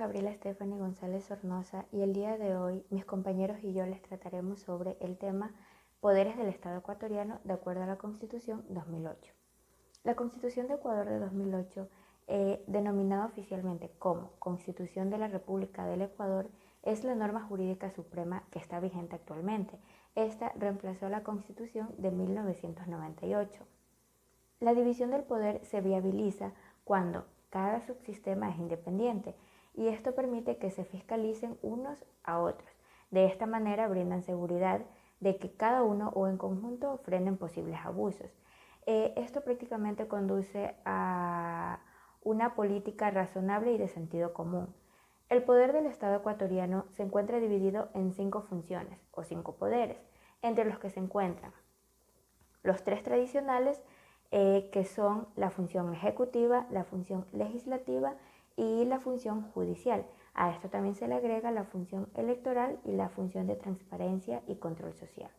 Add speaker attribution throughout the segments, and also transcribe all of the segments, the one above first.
Speaker 1: Gabriela Stephanie González Sornosa y el día de hoy mis compañeros y yo les trataremos sobre el tema Poderes del Estado ecuatoriano de acuerdo a la Constitución 2008. La Constitución de Ecuador de 2008, denominada oficialmente como Constitución de la República del Ecuador, es la norma jurídica suprema que está vigente actualmente. Esta reemplazó a la Constitución de 1998. La división del poder se viabiliza cuando cada subsistema es independiente y esto permite que se fiscalicen unos a otros. De esta manera brindan seguridad de que cada uno o en conjunto frenen posibles abusos. Esto prácticamente conduce a una política razonable y de sentido común. El poder del Estado ecuatoriano se encuentra dividido en 5 funciones o 5 poderes, entre los que se encuentran los 3 tradicionales, que son la función ejecutiva, la función legislativa y la función judicial. A esto también se le agrega la función electoral y la función de transparencia y control social.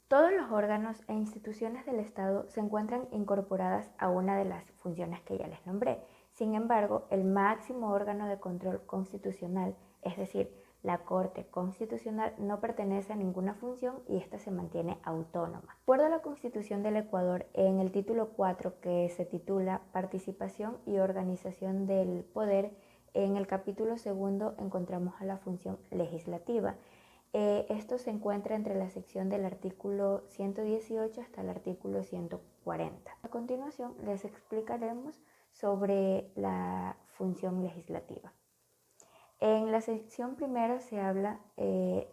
Speaker 1: Todos los órganos e instituciones del Estado se encuentran incorporadas a una de las funciones que ya les nombré. Sin embargo, el máximo órgano de control constitucional, es decir, la Corte Constitucional, no pertenece a ninguna función y ésta se mantiene autónoma. De acuerdo a la Constitución del Ecuador, en el título 4, que se titula Participación y Organización del Poder, en el capítulo 2 encontramos a la función legislativa. Esto se encuentra entre la sección del artículo 118 hasta el artículo 140. A continuación les explicaremos sobre la función legislativa. En la sección primera se habla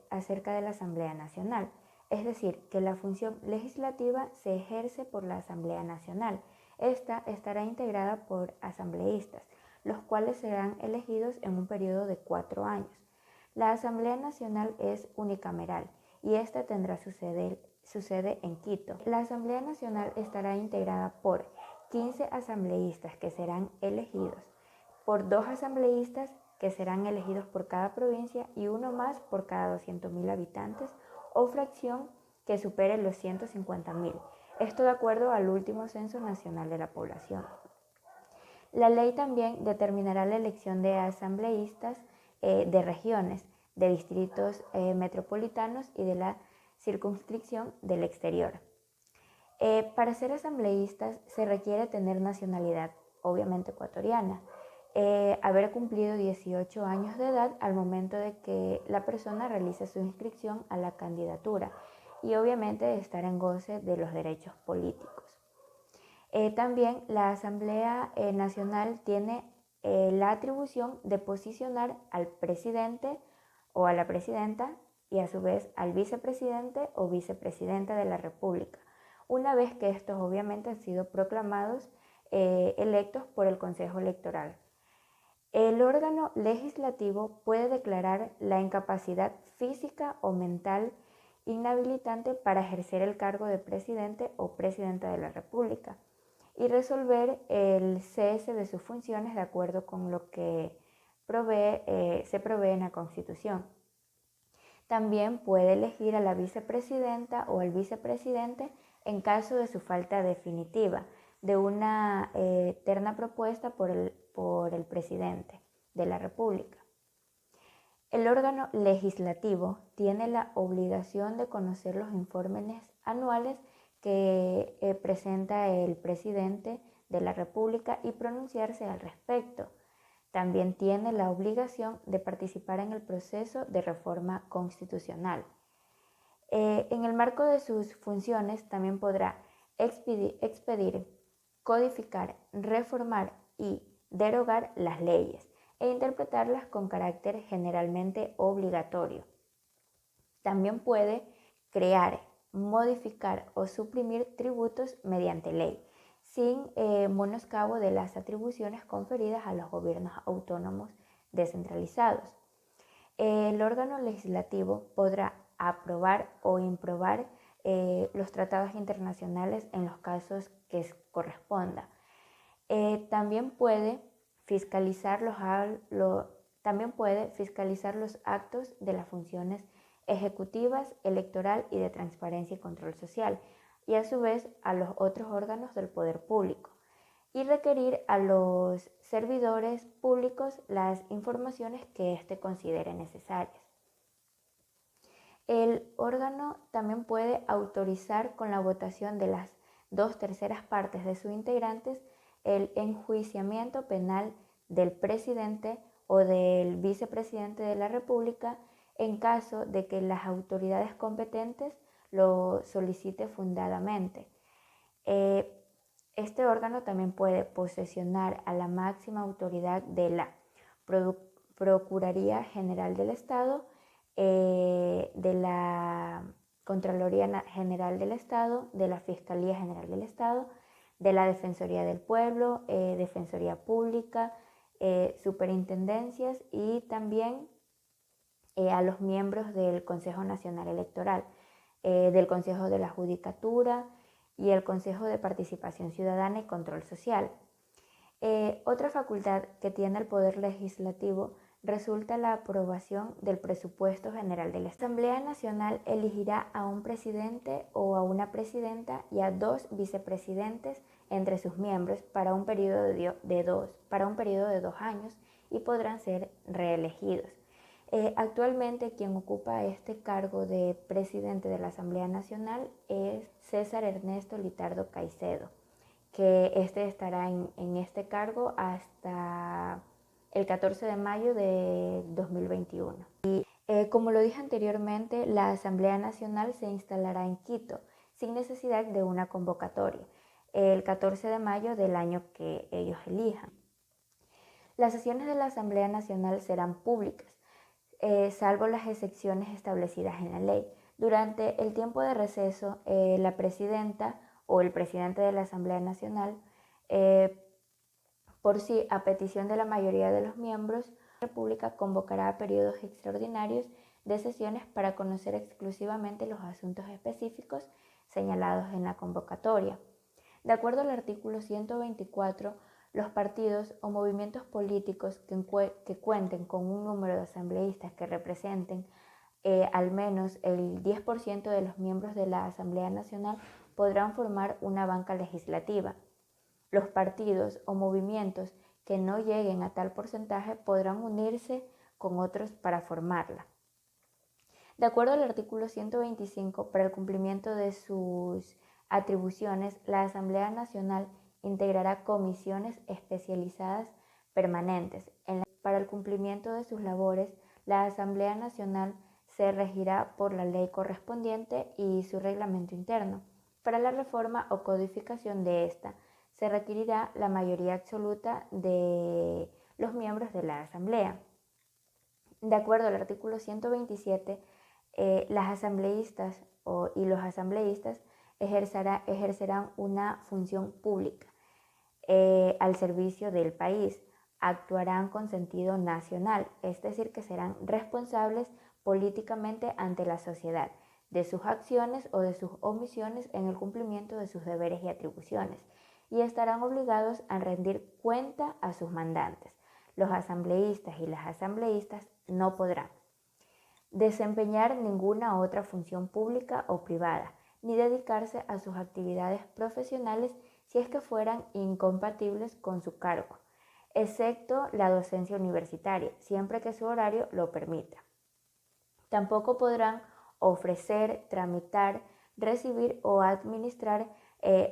Speaker 1: acerca de la Asamblea Nacional, es decir, que la función legislativa se ejerce por la Asamblea Nacional. Esta estará integrada por asambleístas, los cuales serán elegidos en un periodo de 4 años. La Asamblea Nacional es unicameral y esta tendrá su sede en Quito. La Asamblea Nacional estará integrada por 15 asambleístas que serán elegidos, por 2 asambleístas que serán elegidos por cada provincia y uno más por cada 200.000 habitantes o fracción que supere los 150.000. Esto de acuerdo al último Censo Nacional de la Población. La ley también determinará la elección de asambleístas de regiones, de distritos metropolitanos y de la circunscripción del exterior. Para ser asambleístas se requiere tener nacionalidad, obviamente ecuatoriana, haber cumplido 18 años de edad al momento de que la persona realice su inscripción a la candidatura y obviamente estar en goce de los derechos políticos. También la Asamblea Nacional tiene la atribución de posicionar al presidente o a la presidenta y a su vez al vicepresidente o vicepresidenta de la República, una vez que estos obviamente han sido proclamados electos por el Consejo Electoral. El órgano legislativo puede declarar la incapacidad física o mental inhabilitante para ejercer el cargo de presidente o presidenta de la República y resolver el cese de sus funciones de acuerdo con lo que se provee en la Constitución. También puede elegir a la vicepresidenta o al vicepresidente en caso de su falta definitiva de una terna propuesta por el presidente de la República. El órgano legislativo tiene la obligación de conocer los informes anuales que presenta el presidente de la República y pronunciarse al respecto. También tiene la obligación de participar en el proceso de reforma constitucional. En el marco de sus funciones también podrá expedir, codificar, reformar y derogar las leyes e interpretarlas con carácter generalmente obligatorio. También puede crear, modificar o suprimir tributos mediante ley, sin menoscabo de las atribuciones conferidas a los gobiernos autónomos descentralizados. El órgano legislativo podrá aprobar o improbar los tratados internacionales en los casos que corresponda. También puede fiscalizar los actos de las funciones ejecutivas, electoral y de transparencia y control social, y a su vez a los otros órganos del poder público. y requerir a los servidores públicos las informaciones que éste considere necesarias. El órgano también puede autorizar con la votación de las 2/3 partes de sus integrantes el enjuiciamiento penal del presidente o del vicepresidente de la República en caso de que las autoridades competentes lo solicite fundadamente. Este órgano también puede posesionar a la máxima autoridad de la Procuraduría General del Estado, de la Contraloría General del Estado, de la Fiscalía General del Estado, de la Defensoría del Pueblo, Defensoría Pública, superintendencias y también a los miembros del Consejo Nacional Electoral, del Consejo de la Judicatura y el Consejo de Participación Ciudadana y Control Social. Otra facultad que tiene el Poder Legislativo resulta la aprobación del presupuesto general de la Asamblea Nacional. Elegirá a un presidente o a una presidenta y a 2 vicepresidentes entre sus miembros para un periodo de 2 años y podrán ser reelegidos. Actualmente quien ocupa este cargo de presidente de la Asamblea Nacional es César Ernesto Litardo Caicedo, que estará en este cargo hasta el 14 de mayo de 2021. Y como lo dije anteriormente, la Asamblea Nacional se instalará en Quito sin necesidad de una convocatoria, el 14 de mayo del año que ellos elijan. Las sesiones de la Asamblea Nacional serán públicas, salvo las excepciones establecidas en la ley. Durante el tiempo de receso, la presidenta o el presidente de la Asamblea Nacional, por sí, a petición de la mayoría de los miembros, la República convocará periodos extraordinarios de sesiones para conocer exclusivamente los asuntos específicos señalados en la convocatoria. De acuerdo al artículo 124, los partidos o movimientos políticos que cuenten con un número de asambleístas que representen al menos el 10% de los miembros de la Asamblea Nacional podrán formar una banca legislativa. Los partidos o movimientos que no lleguen a tal porcentaje podrán unirse con otros para formarla. De acuerdo al artículo 125, para el cumplimiento de sus atribuciones, la Asamblea Nacional integrará comisiones especializadas permanentes. Para el cumplimiento de sus labores, la Asamblea Nacional se regirá por la ley correspondiente y su reglamento interno. Para la reforma o codificación de esta, se requerirá la mayoría absoluta de los miembros de la Asamblea. De acuerdo al artículo 127, las asambleístas y los asambleístas ejercerán una función pública al servicio del país. Actuarán con sentido nacional, es decir, que serán responsables políticamente ante la sociedad de sus acciones o de sus omisiones en el cumplimiento de sus deberes y atribuciones, y estarán obligados a rendir cuenta a sus mandantes. Los asambleístas y las asambleístas no podrán desempeñar ninguna otra función pública o privada, ni dedicarse a sus actividades profesionales si es que fueran incompatibles con su cargo, excepto la docencia universitaria, siempre que su horario lo permita. Tampoco podrán ofrecer, tramitar, recibir o administrar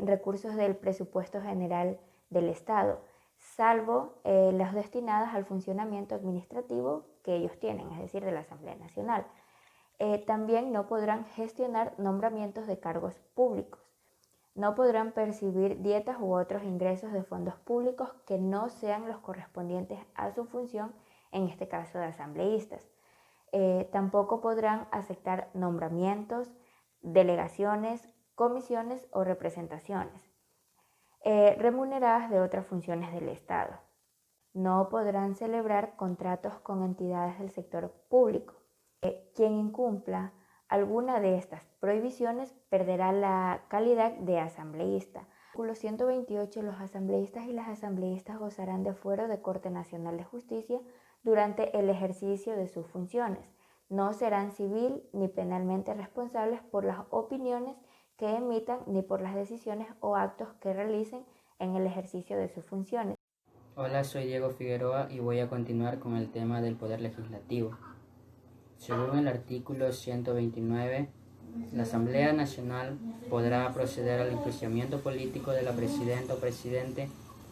Speaker 1: recursos del presupuesto general del Estado, salvo las destinadas al funcionamiento administrativo que ellos tienen, es decir, de la Asamblea Nacional. También no podrán gestionar nombramientos de cargos públicos. No podrán percibir dietas u otros ingresos de fondos públicos que no sean los correspondientes a su función, en este caso de asambleístas. Tampoco podrán aceptar nombramientos, delegaciones, comisiones o representaciones remuneradas de otras funciones del Estado. No podrán celebrar contratos con entidades del sector público. Quien incumpla alguna de estas prohibiciones perderá la calidad de asambleísta. Artículo 128. Los asambleístas y las asambleístas gozarán de fuero de Corte Nacional de Justicia durante el ejercicio de sus funciones. No serán civil ni penalmente responsables por las opiniones que emitan ni por las decisiones o actos que realicen en el ejercicio de sus funciones.
Speaker 2: Hola, soy Diego Figueroa y voy a continuar con el tema del Poder Legislativo. Según el artículo 129, la Asamblea Nacional podrá proceder al enjuiciamiento político de la Presidenta o Presidente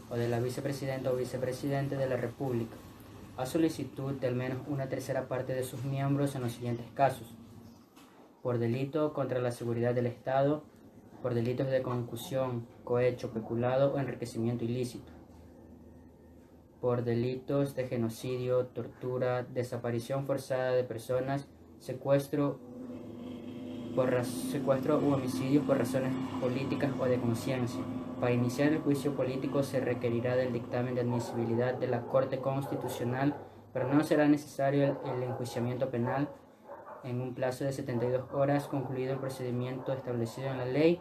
Speaker 2: o de la Vicepresidenta o Vicepresidente de la República, a solicitud de al menos una tercera parte de sus miembros en los siguientes casos: por delito contra la seguridad del Estado, por delitos de concusión, cohecho, peculado o enriquecimiento ilícito, por delitos de genocidio, tortura, desaparición forzada de personas, secuestro u homicidios por razones políticas o de conciencia. Para iniciar el juicio político se requerirá del dictamen de admisibilidad de la Corte Constitucional, pero no será necesario el enjuiciamiento penal en un plazo de 72 horas concluido el procedimiento establecido en la ley.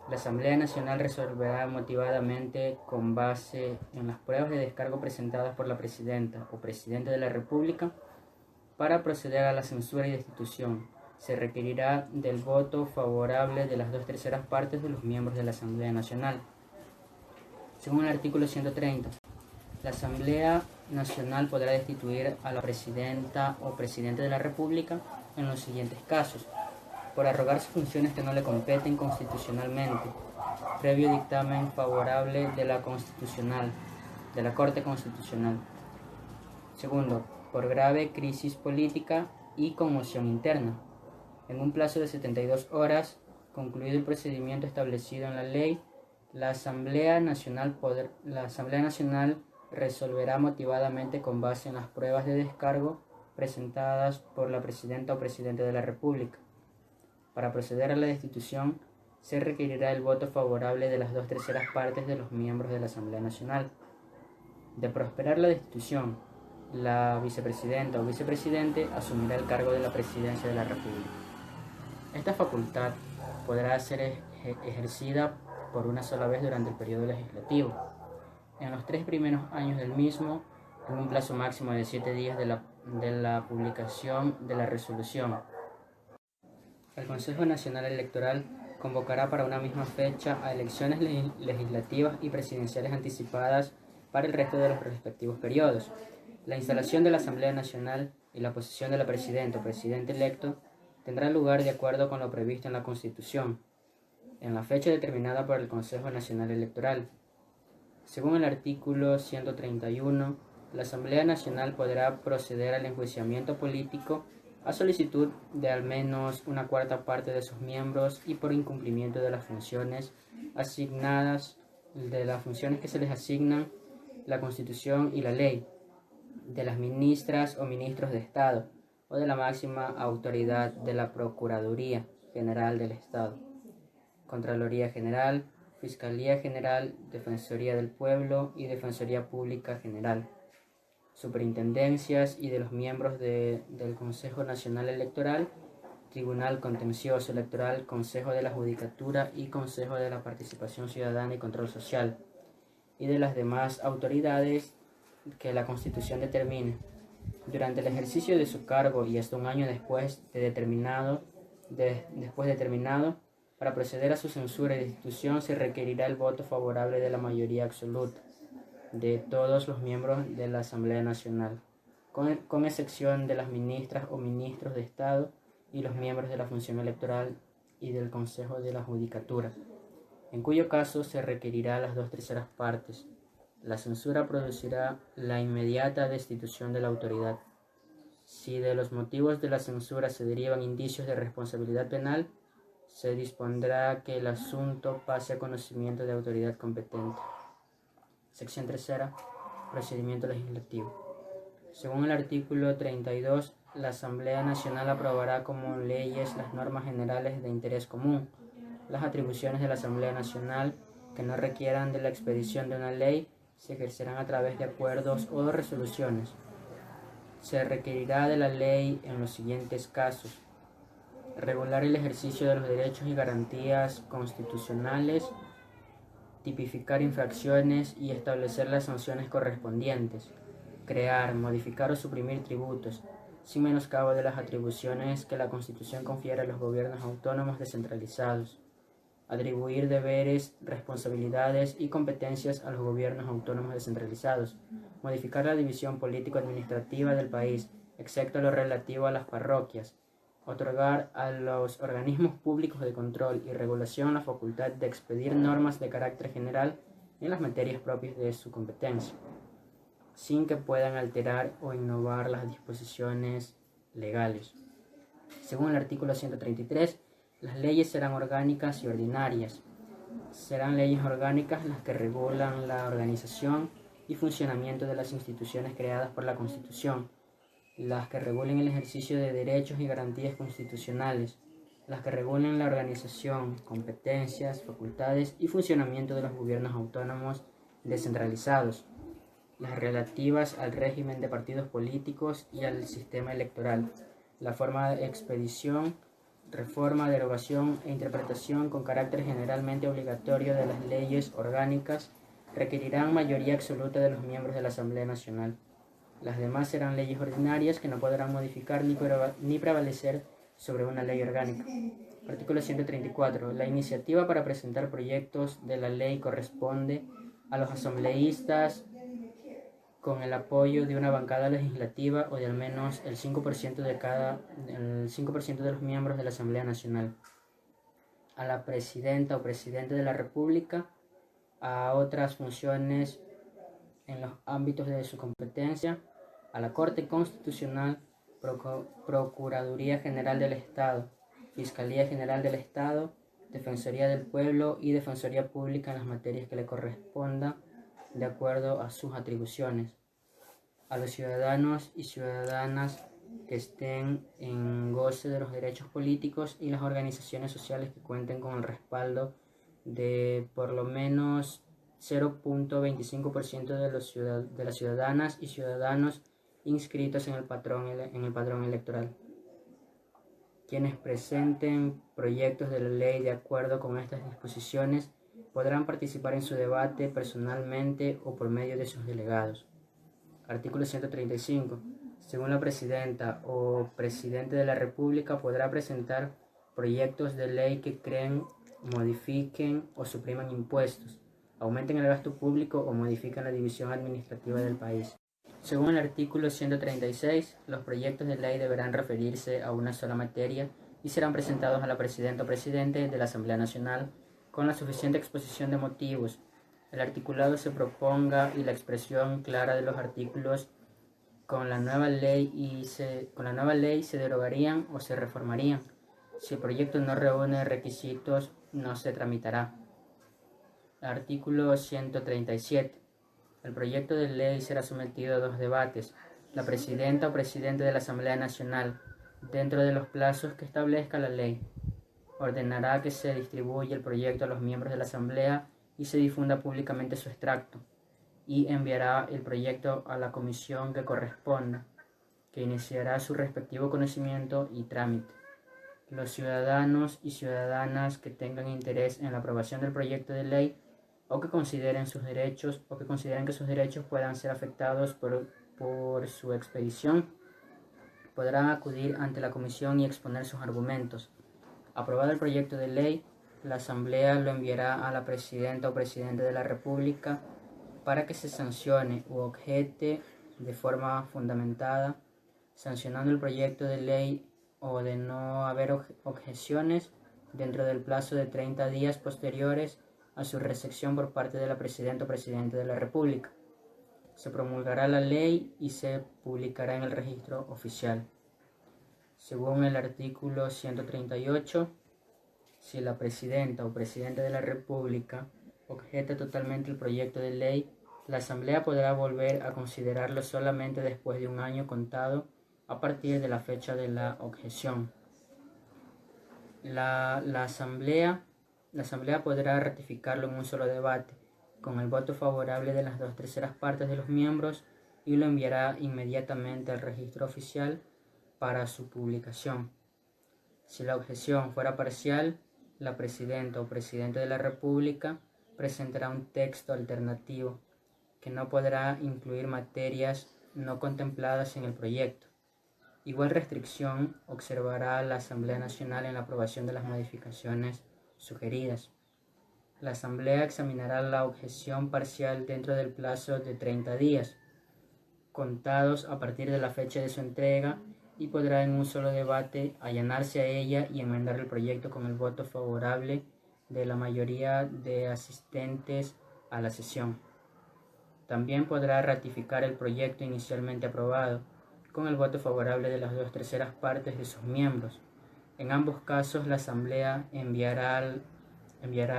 Speaker 2: La Asamblea Nacional resolverá motivadamente con base en las pruebas de descargo presentadas por la Presidenta o Presidente de la República. Para proceder a la censura y destitución, se requerirá del voto favorable de las 2/3 partes de los miembros de la Asamblea Nacional. Según el artículo 130, la Asamblea Nacional podrá destituir a la Presidenta o Presidente de la República en los siguientes casos: por arrogarse funciones que no le competen constitucionalmente, previo dictamen favorable de la Corte Constitucional. Segundo, por grave crisis política y conmoción interna. En un plazo de 72 horas, concluido el procedimiento establecido en la ley, la Asamblea Nacional resolverá motivadamente con base en las pruebas de descargo presentadas por la Presidenta o Presidente de la República. Para proceder a la destitución, se requerirá el voto favorable de las 2/3 partes de los miembros de la Asamblea Nacional. De prosperar la destitución, la Vicepresidenta o Vicepresidente asumirá el cargo de la Presidencia de la República. Esta facultad podrá ser ejercida por una sola vez durante el periodo legislativo. En los 3 primeros años del mismo, en un plazo máximo de 7 días de la publicación de la resolución. El Consejo Nacional Electoral convocará para una misma fecha a elecciones legislativas y presidenciales anticipadas para el resto de los respectivos periodos. La instalación de la Asamblea Nacional y la posesión de la Presidenta o Presidente electo tendrá lugar de acuerdo con lo previsto en la Constitución, en la fecha determinada por el Consejo Nacional Electoral. Según el artículo 131, la Asamblea Nacional podrá proceder al enjuiciamiento político a solicitud de al menos una cuarta parte de sus miembros y por incumplimiento de las funciones que se les asignan la Constitución y la ley, de las ministras o ministros de Estado o de la máxima autoridad de la Procuraduría General del Estado, Contraloría General, Fiscalía General, Defensoría del Pueblo y Defensoría Pública General, superintendencias y de los miembros del Consejo Nacional Electoral, Tribunal Contencioso Electoral, Consejo de la Judicatura y Consejo de la Participación Ciudadana y Control Social, y de las demás autoridades que la Constitución determine. Durante el ejercicio de su cargo y hasta un año después determinado, para proceder a su censura y destitución se requerirá el voto favorable de la mayoría absoluta de todos los miembros de la Asamblea Nacional, con excepción de las ministras o ministros de Estado y los miembros de la función electoral y del Consejo de la Judicatura, en cuyo caso se requerirá las 2/3 partes. La censura producirá la inmediata destitución de la autoridad. Si de los motivos de la censura se derivan indicios de responsabilidad penal, se dispondrá que el asunto pase a conocimiento de autoridad competente. Sección 3. Procedimiento legislativo. Según el artículo 32, la Asamblea Nacional aprobará como leyes las normas generales de interés común. Las atribuciones de la Asamblea Nacional que no requieran de la expedición de una ley se ejercerán a través de acuerdos o resoluciones. Se requerirá de la ley en los siguientes casos: regular el ejercicio de los derechos y garantías constitucionales, tipificar infracciones y establecer las sanciones correspondientes, crear, modificar o suprimir tributos, sin menoscabo de las atribuciones que la Constitución confiere a los gobiernos autónomos descentralizados, atribuir deberes, responsabilidades y competencias a los gobiernos autónomos descentralizados, modificar la división político-administrativa del país, excepto lo relativo a las parroquias, otorgar a los organismos públicos de control y regulación la facultad de expedir normas de carácter general en las materias propias de su competencia, sin que puedan alterar o innovar las disposiciones legales. Según el artículo 133, las leyes serán orgánicas y ordinarias. Serán leyes orgánicas las que regulan la organización y funcionamiento de las instituciones creadas por la Constitución, las que regulen el ejercicio de derechos y garantías constitucionales, las que regulen la organización, competencias, facultades y funcionamiento de los gobiernos autónomos descentralizados, las relativas al régimen de partidos políticos y al sistema electoral, la forma de expedición, reforma, derogación e interpretación con carácter generalmente obligatorio de las leyes orgánicas requerirán mayoría absoluta de los miembros de la Asamblea Nacional. Las demás serán leyes ordinarias que no podrán modificar ni prevalecer sobre una ley orgánica. Artículo 134. La iniciativa para presentar proyectos de la ley corresponde a los asambleístas con el apoyo de una bancada legislativa o de al menos el 5% de los miembros de la Asamblea Nacional. A la presidenta o presidente de la República, a otras funciones en los ámbitos de su competencia, a la Corte Constitucional, Procuraduría General del Estado, Fiscalía General del Estado, Defensoría del Pueblo y Defensoría Pública en las materias que le corresponda de acuerdo a sus atribuciones. A los ciudadanos y ciudadanas que estén en goce de los derechos políticos y las organizaciones sociales que cuenten con el respaldo de por lo menos 0.25% de las ciudadanas y ciudadanos inscritos en el padrón electoral. Quienes presenten proyectos de la ley de acuerdo con estas disposiciones podrán participar en su debate personalmente o por medio de sus delegados. Artículo 135. Según la presidenta o presidente de la República podrá presentar proyectos de ley que creen, modifiquen o supriman impuestos, aumenten el gasto público o modifiquen la división administrativa del país. Según el artículo 136, los proyectos de ley deberán referirse a una sola materia y serán presentados a la presidenta o presidente de la Asamblea Nacional con la suficiente exposición de motivos. El articulado se proponga y la expresión clara de los artículos con la nueva ley se derogarían o se reformarían. Si el proyecto no reúne requisitos, no se tramitará. Artículo 137. El proyecto de ley será sometido a 2 debates. La presidenta o presidente de la Asamblea Nacional, dentro de los plazos que establezca la ley, ordenará que se distribuya el proyecto a los miembros de la Asamblea y se difunda públicamente su extracto, y enviará el proyecto a la comisión que corresponda, que iniciará su respectivo conocimiento y trámite. Los ciudadanos y ciudadanas que tengan interés en la aprobación del proyecto de ley o que consideren que sus derechos puedan ser afectados por su expedición, podrán acudir ante la comisión y exponer sus argumentos. Aprobado el proyecto de ley, la Asamblea lo enviará a la presidenta o presidente de la República para que se sancione u objete de forma fundamentada, sancionando el proyecto de ley o de no haber objeciones dentro del plazo de 30 días posteriores a su recepción por parte de la presidenta o presidente de la República. Se promulgará la ley y se publicará en el registro oficial. Según el artículo 138, si la presidenta o presidente de la República objeta totalmente el proyecto de ley, la Asamblea podrá volver a considerarlo solamente después de un año contado a partir de la fecha de la objeción. La Asamblea podrá ratificarlo en un solo debate, con el voto favorable de las 2/3 partes de los miembros, y lo enviará inmediatamente al registro oficial para su publicación. Si la objeción fuera parcial, la presidenta o presidente de la República presentará un texto alternativo que no podrá incluir materias no contempladas en el proyecto. Igual restricción observará la Asamblea Nacional en la aprobación de las modificaciones sugeridas. La Asamblea examinará la objeción parcial dentro del plazo de 30 días, contados a partir de la fecha de su entrega, y podrá en un solo debate allanarse a ella y enmendar el proyecto con el voto favorable de la mayoría de asistentes a la sesión. También podrá ratificar el proyecto inicialmente aprobado con el voto favorable de las 2/3 partes de sus miembros. En ambos casos, la Asamblea enviará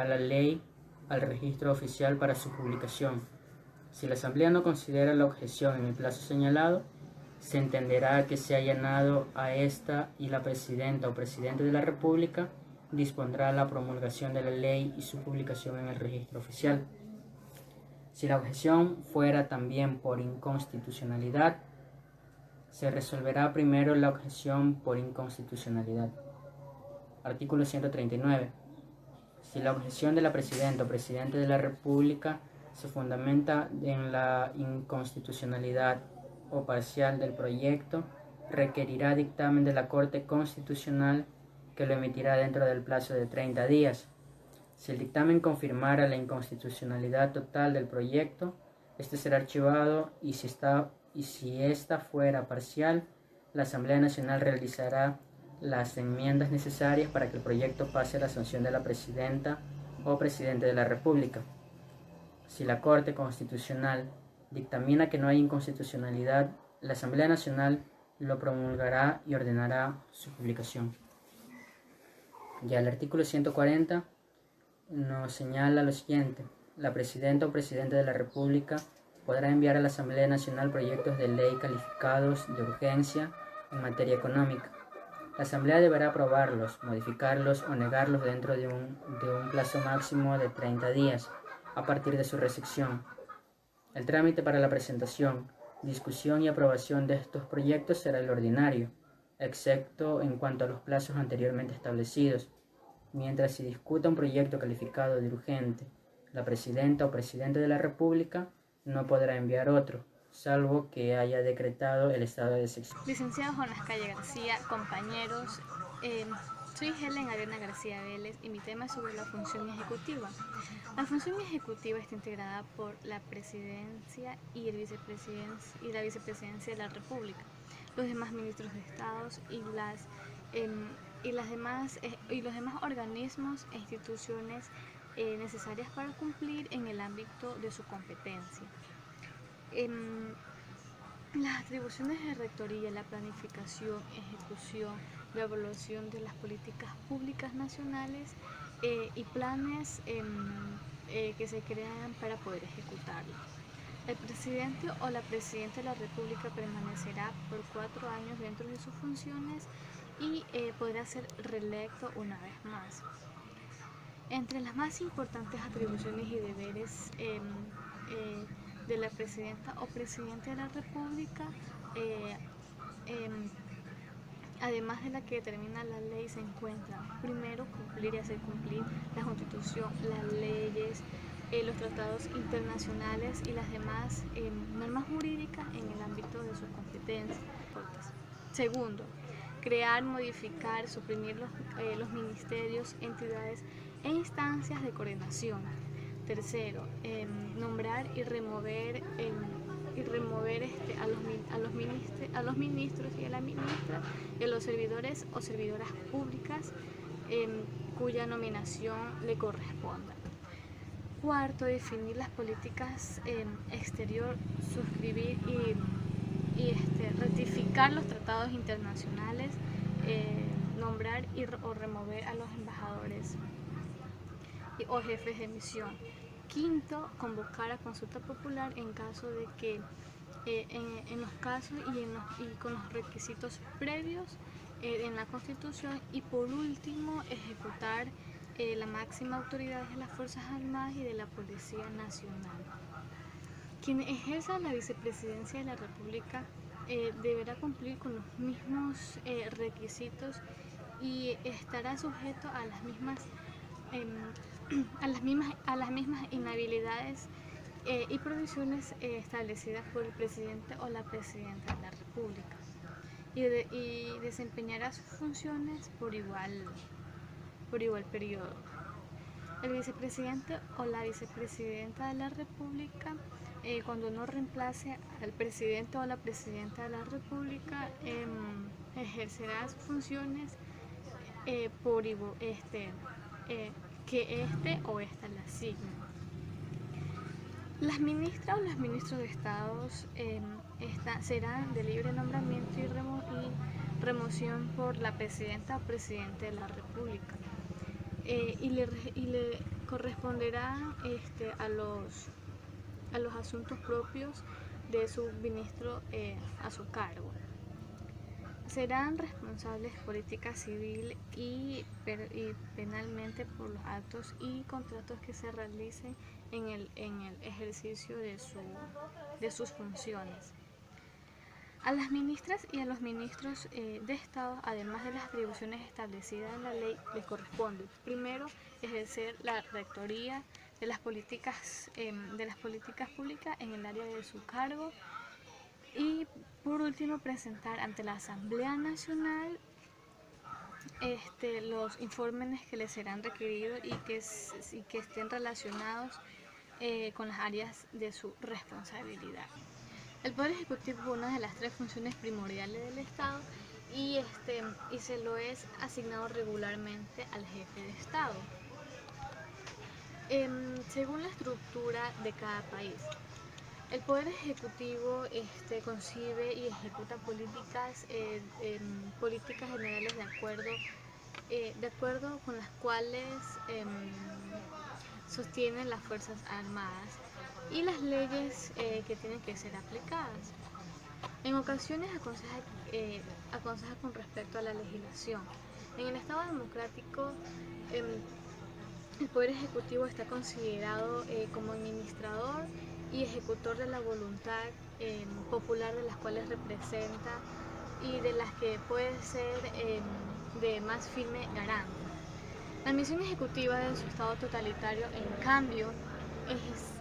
Speaker 2: la ley al registro oficial para su publicación. Si la Asamblea no considera la objeción en el plazo señalado, se entenderá que se ha allanado a esta y la Presidenta o Presidente de la República dispondrá la promulgación de la ley y su publicación en el registro oficial. Si la objeción fuera también por inconstitucionalidad, se resolverá primero la objeción por inconstitucionalidad. Artículo 139. Si la objeción de la Presidenta o Presidente de la República se fundamenta en la inconstitucionalidad o parcial del proyecto, requerirá dictamen de la Corte Constitucional, que lo emitirá dentro del plazo de 30 días. Si el dictamen confirmara la inconstitucionalidad total del proyecto, este será archivado, y si esta fuera parcial, la Asamblea Nacional realizará las enmiendas necesarias para que el proyecto pase a la sanción de la Presidenta o Presidente de la República. Si la Corte Constitucional dictamina que no hay inconstitucionalidad, la Asamblea Nacional lo promulgará y ordenará su publicación. Ya el artículo 140 nos señala lo siguiente: la Presidenta o Presidente de la República podrá enviar a la Asamblea Nacional proyectos de ley calificados de urgencia en materia económica. La Asamblea deberá aprobarlos, modificarlos o negarlos dentro de un plazo máximo de 30 días a partir de su recepción. El trámite para la presentación, discusión y aprobación de estos proyectos será el ordinario, excepto en cuanto a los plazos anteriormente establecidos. Mientras se discuta un proyecto calificado de urgente, la Presidenta o Presidente de la República no podrá enviar otro, salvo que haya decretado el estado de excepción.
Speaker 3: Licenciado Jonas Calle García, compañeros, soy Helen Ariana García Vélez y mi tema es sobre la función ejecutiva. La función ejecutiva está integrada por la Presidencia y la Vicepresidencia de la República, los demás ministros de Estados y los demás organismos e instituciones necesarias para cumplir en el ámbito de su competencia. Las atribuciones de rectoría, la planificación, ejecución, la evaluación de las políticas públicas nacionales y planes que se crean para poder ejecutarlos. El presidente o la presidenta de la República permanecerá por 4 años dentro de sus funciones y podrá ser reelecto una vez más. Entre las más importantes atribuciones y deberes de la Presidenta o Presidente de la República, además de la que determina la ley, se encuentra primero cumplir y hacer cumplir la Constitución, las leyes, los tratados internacionales y las demás normas jurídicas en el ámbito de sus competencias. Segundo, crear, modificar, suprimir los ministerios, entidades e instancias de coordinación. Tercero, nombrar y remover a los ministros y a la ministra y a los servidores o servidoras públicas cuya nominación le corresponda. Cuarto, definir las políticas exterior, suscribir y ratificar los tratados internacionales, nombrar o remover a los embajadores o jefes de misión. Quinto, convocar a consulta popular en caso de que en los casos y con los requisitos previos en la Constitución. Y por último, ejecutar la máxima autoridad de las Fuerzas Armadas y de la Policía Nacional. Quien ejerza la vicepresidencia de la República deberá cumplir con los mismos requisitos y estará sujeto a las mismas inhabilidades y provisiones establecidas por el presidente o la presidenta de la República, y desempeñará sus funciones por igual periodo. El vicepresidente o la vicepresidenta de la República, cuando no reemplace al presidente o la presidenta de la República, ejercerá sus funciones que este o esta le asigne. Las ministras o los ministros de Estado serán de libre nombramiento y remoción por la presidenta o presidente de la República. Y le corresponderá a los asuntos propios de su ministro a su cargo. Serán responsables política civil y penalmente por los actos y contratos que se realicen en el ejercicio de sus funciones. A las ministras y a los ministros de Estado, además de las atribuciones establecidas en la ley, les corresponde, primero, ejercer la rectoría de las políticas públicas en el área de su cargo y, por último, presentar ante la Asamblea Nacional los informes que les serán requeridos y que estén relacionados con las áreas de su responsabilidad. El Poder Ejecutivo es una de las tres funciones primordiales del Estado y se lo es asignado regularmente al jefe de Estado. Según la estructura de cada país, el Poder Ejecutivo concibe y ejecuta políticas generales de acuerdo con las cuales sostienen las Fuerzas Armadas y las leyes que tienen que ser aplicadas. En ocasiones aconseja con respecto a la legislación. En el Estado democrático, el Poder Ejecutivo está considerado como administrador y ejecutor de la voluntad popular de las cuales representa y de las que puede ser de más firme garante. La misión ejecutiva de su Estado totalitario, en cambio,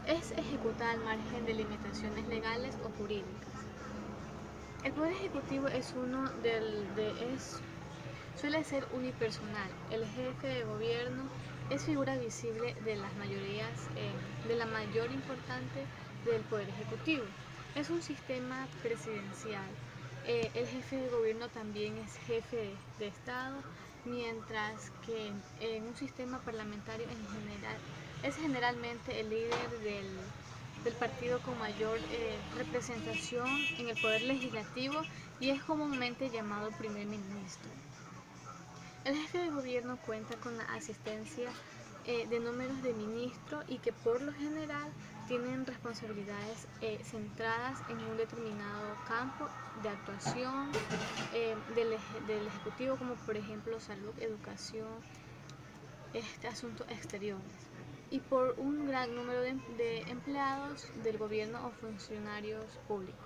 Speaker 3: es ejecutada al margen de limitaciones legales o jurídicas. El Poder Ejecutivo suele ser unipersonal. El jefe de gobierno es figura visible de las mayorías, de la mayor importante del Poder Ejecutivo. Es un sistema presidencial. El jefe de gobierno también es jefe de Estado, mientras que en un sistema parlamentario es generalmente el líder del partido con mayor representación en el poder legislativo y es comúnmente llamado primer ministro. El jefe de gobierno cuenta con la asistencia de números de ministros y que por lo general tienen responsabilidades centradas en un determinado campo de actuación del Ejecutivo, como por ejemplo salud, educación, asuntos exteriores, y por un gran número de empleados del gobierno o funcionarios públicos.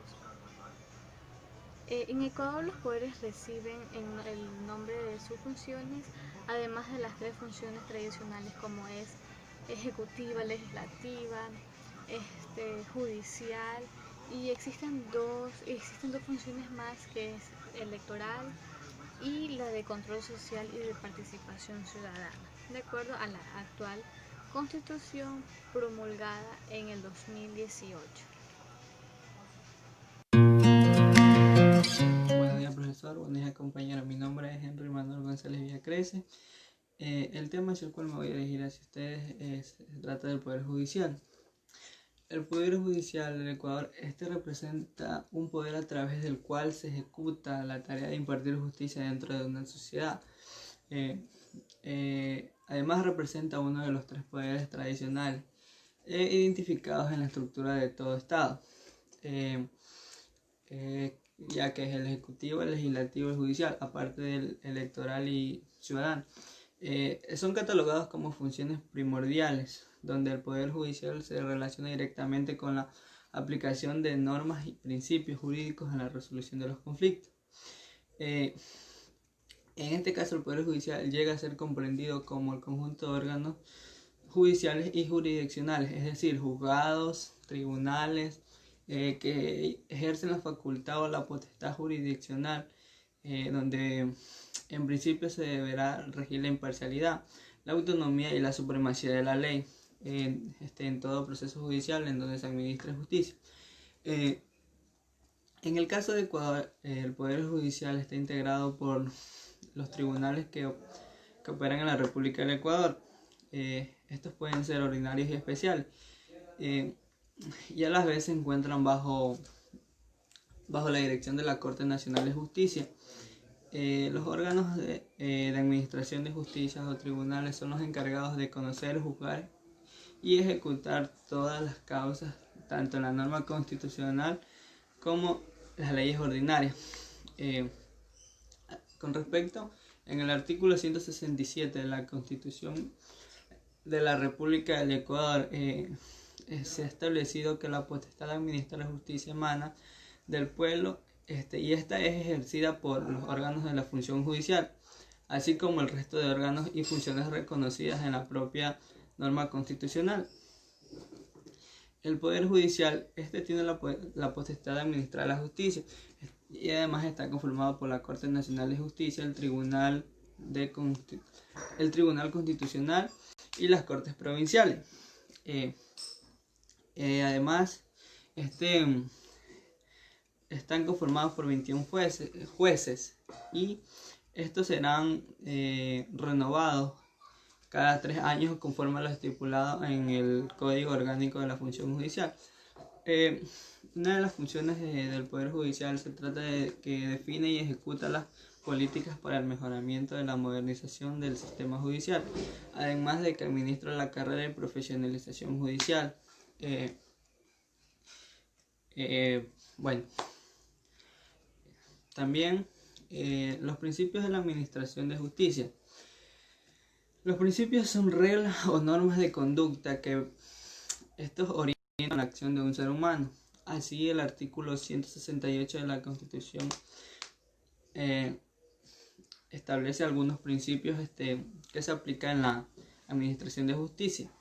Speaker 3: En Ecuador los poderes reciben el nombre de sus funciones, además de las tres funciones tradicionales como es ejecutiva, legislativa, judicial, y existen dos funciones más, que es electoral y la de control social y de participación ciudadana, de acuerdo a la actual Constitución promulgada en el 2018.
Speaker 4: Buenos días, profesor. Buenos días, compañero. Mi nombre es Henry Manuel González Villacrece. El tema hacia el cual me voy a dirigir hacia ustedes se trata del Poder Judicial. El Poder Judicial del Ecuador representa un poder a través del cual se ejecuta la tarea de impartir justicia dentro de una sociedad. Además representa uno de los tres poderes tradicionales identificados en la estructura de todo Estado, ya que es el ejecutivo, el legislativo y el judicial, aparte del electoral y ciudadano. Son catalogados como funciones primordiales, donde el Poder Judicial se relaciona directamente con la aplicación de normas y principios jurídicos en la resolución de los conflictos. En este caso, el Poder Judicial llega a ser comprendido como el conjunto de órganos judiciales y jurisdiccionales, es decir, juzgados, tribunales, que ejercen la facultad o la potestad jurisdiccional, donde en principio se deberá regir la imparcialidad, la autonomía y la supremacía de la ley en todo proceso judicial en donde se administre justicia. En el caso de Ecuador, el Poder Judicial está integrado por los tribunales que operan en la República del Ecuador. Estos pueden ser ordinarios y especiales. Y a la vez se encuentran bajo la dirección de la Corte Nacional de Justicia. Los órganos de administración de justicia o tribunales son los encargados de conocer, juzgar y ejecutar todas las causas, tanto en la norma constitucional como las leyes ordinarias. Con respecto, en el artículo 167 de la Constitución de la República del Ecuador, se ha establecido que la potestad de administrar la justicia emana del pueblo y esta es ejercida por los órganos de la función judicial, así como el resto de órganos y funciones reconocidas en la propia norma constitucional. El Poder Judicial tiene la potestad de administrar la justicia y además está conformado por la Corte Nacional de Justicia, el Tribunal Constitucional y las Cortes Provinciales. Además, están conformados por 21 jueces y estos serán renovados cada 3 años conforme a lo estipulado en el Código Orgánico de la Función Judicial. Una de las funciones del Poder Judicial se trata de que define y ejecuta las políticas para el mejoramiento de la modernización del sistema judicial, además de que administra la carrera de profesionalización judicial. También los principios de la administración de justicia. Los principios son reglas o normas de conducta que estos orientan la acción de un ser humano. Así, el artículo 168 de la Constitución establece algunos principios que se aplican en la administración de justicia.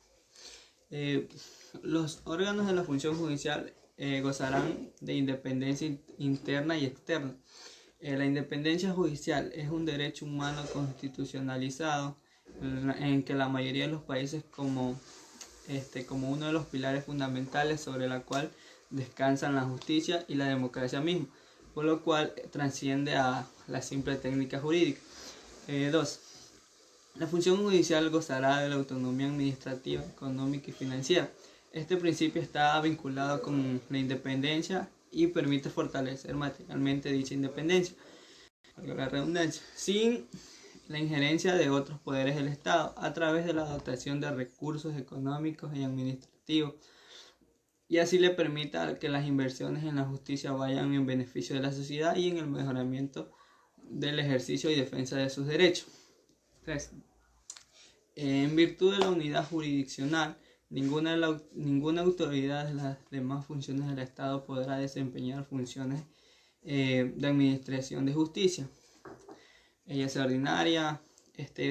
Speaker 4: Los órganos de la función judicial gozarán de independencia interna y externa. La independencia judicial es un derecho humano constitucionalizado en que la mayoría de los países como uno de los pilares fundamentales sobre la cual descansan la justicia y la democracia misma, por lo cual trasciende a la simple técnica jurídica. 2. La función judicial gozará de la autonomía administrativa, económica y financiera. Este principio está vinculado con la independencia y permite fortalecer materialmente dicha independencia, la redundancia, sin la injerencia de otros poderes del Estado, a través de la dotación de recursos económicos y administrativos, y así le permita que las inversiones en la justicia vayan en beneficio de la sociedad y en el mejoramiento del ejercicio y defensa de sus derechos. 3. En virtud de la unidad jurisdiccional, ninguna autoridad de las demás funciones del Estado podrá desempeñar funciones de administración de justicia, ella es ordinaria,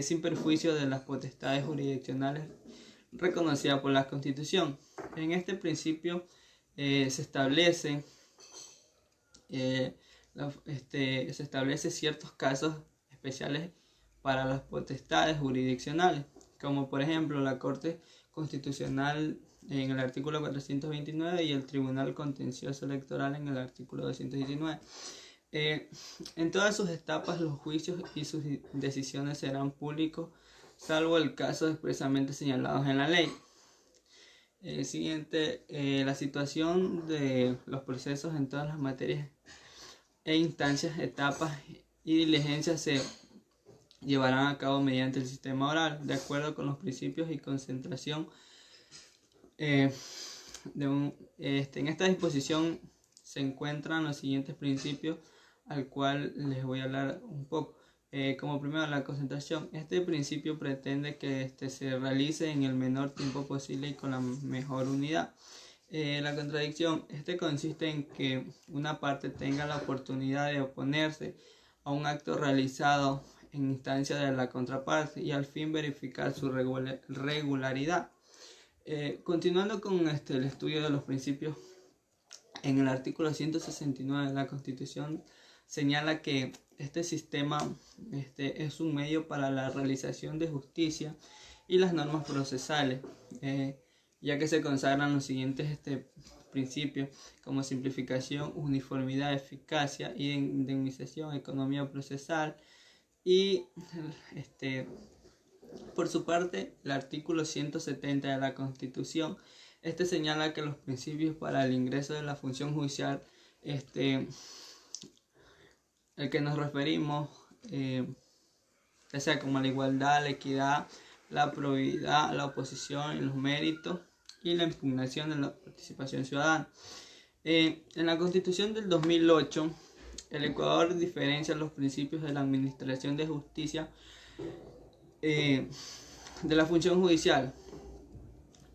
Speaker 4: sin perjuicio de las potestades jurisdiccionales reconocidas por la Constitución. En este principio se establece ciertos casos especiales para las potestades jurisdiccionales, como por ejemplo la Corte Constitucional en el artículo 429 y el Tribunal Contencioso Electoral en el artículo 219. En todas sus etapas los juicios y sus decisiones serán públicos, salvo el caso expresamente señalados en la ley. Siguiente, la situación de los procesos en todas las materias e instancias, etapas y diligencias se llevarán a cabo mediante el sistema oral, de acuerdo con los principios y concentración. En esta disposición se encuentran los siguientes principios, al cual les voy a hablar un poco. Como primero, la concentración. Este principio pretende que se realice en el menor tiempo posible y con la mejor unidad. La contradicción. Consiste en que una parte tenga la oportunidad de oponerse a un acto realizado en instancia de la contraparte y al fin verificar su regularidad. Continuando con el estudio de los principios, en el artículo 169 de la Constitución señala que este sistema es un medio para la realización de justicia y las normas procesales, ya que se consagran los siguientes principios como simplificación, uniformidad, eficacia, indemnización, economía procesal y por su parte el artículo 170 de la Constitución señala que los principios para el ingreso de la función judicial, el que nos referimos, ya sea como la igualdad, la equidad, la probidad, la oposición, los méritos y la impugnación de la participación ciudadana. En la Constitución del 2008, el Ecuador diferencia los principios de la administración de justicia de la función judicial.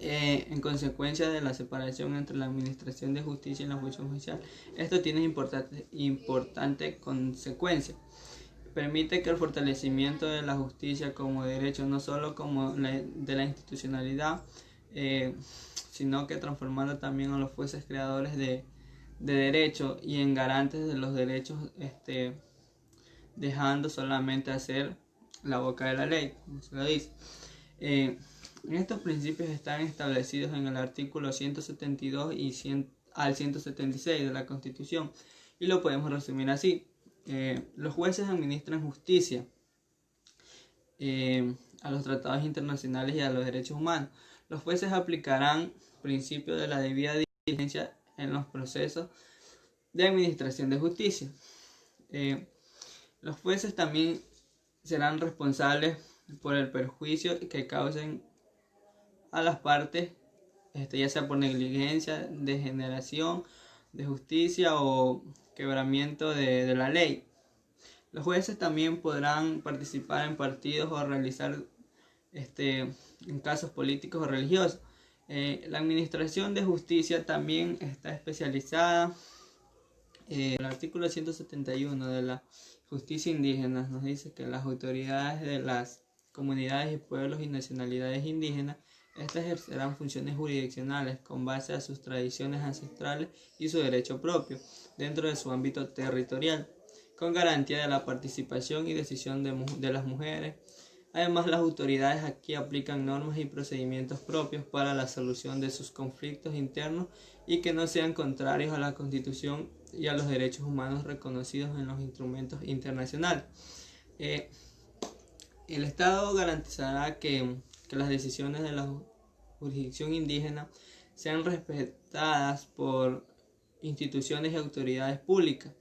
Speaker 4: En consecuencia de la separación entre la administración de justicia y la función judicial, esto tiene importante consecuencia. Permite que el fortalecimiento de la justicia como derecho, no solo como de la institucionalidad, sino que transformando también a los jueces creadores de derecho y en garantes de los derechos, dejando solamente hacer la boca de la ley, como se lo dice. Estos principios están establecidos en el artículo 172 al 176 de la Constitución y lo podemos resumir así. Los jueces administran justicia a los tratados internacionales y a los derechos humanos. Los jueces aplicarán principios de la debida diligencia en los procesos de administración de justicia. Los jueces también serán responsables por el perjuicio que causen a las partes, ya sea por negligencia, degeneración de justicia o quebramiento de la ley. Los jueces también podrán participar en partidos o realizar en casos políticos o religiosos. La administración de justicia también está especializada. El artículo 171 de la justicia indígena nos dice que las autoridades de las comunidades y pueblos y nacionalidades indígenas ejercerán funciones jurisdiccionales con base a sus tradiciones ancestrales y su derecho propio dentro de su ámbito territorial, con garantía de la participación y decisión de las mujeres. Además, las autoridades aquí aplican normas y procedimientos propios para la solución de sus conflictos internos y que no sean contrarios a la Constitución y a los derechos humanos reconocidos en los instrumentos internacionales. El Estado garantizará que las decisiones de la jurisdicción indígena sean respetadas por instituciones y autoridades públicas.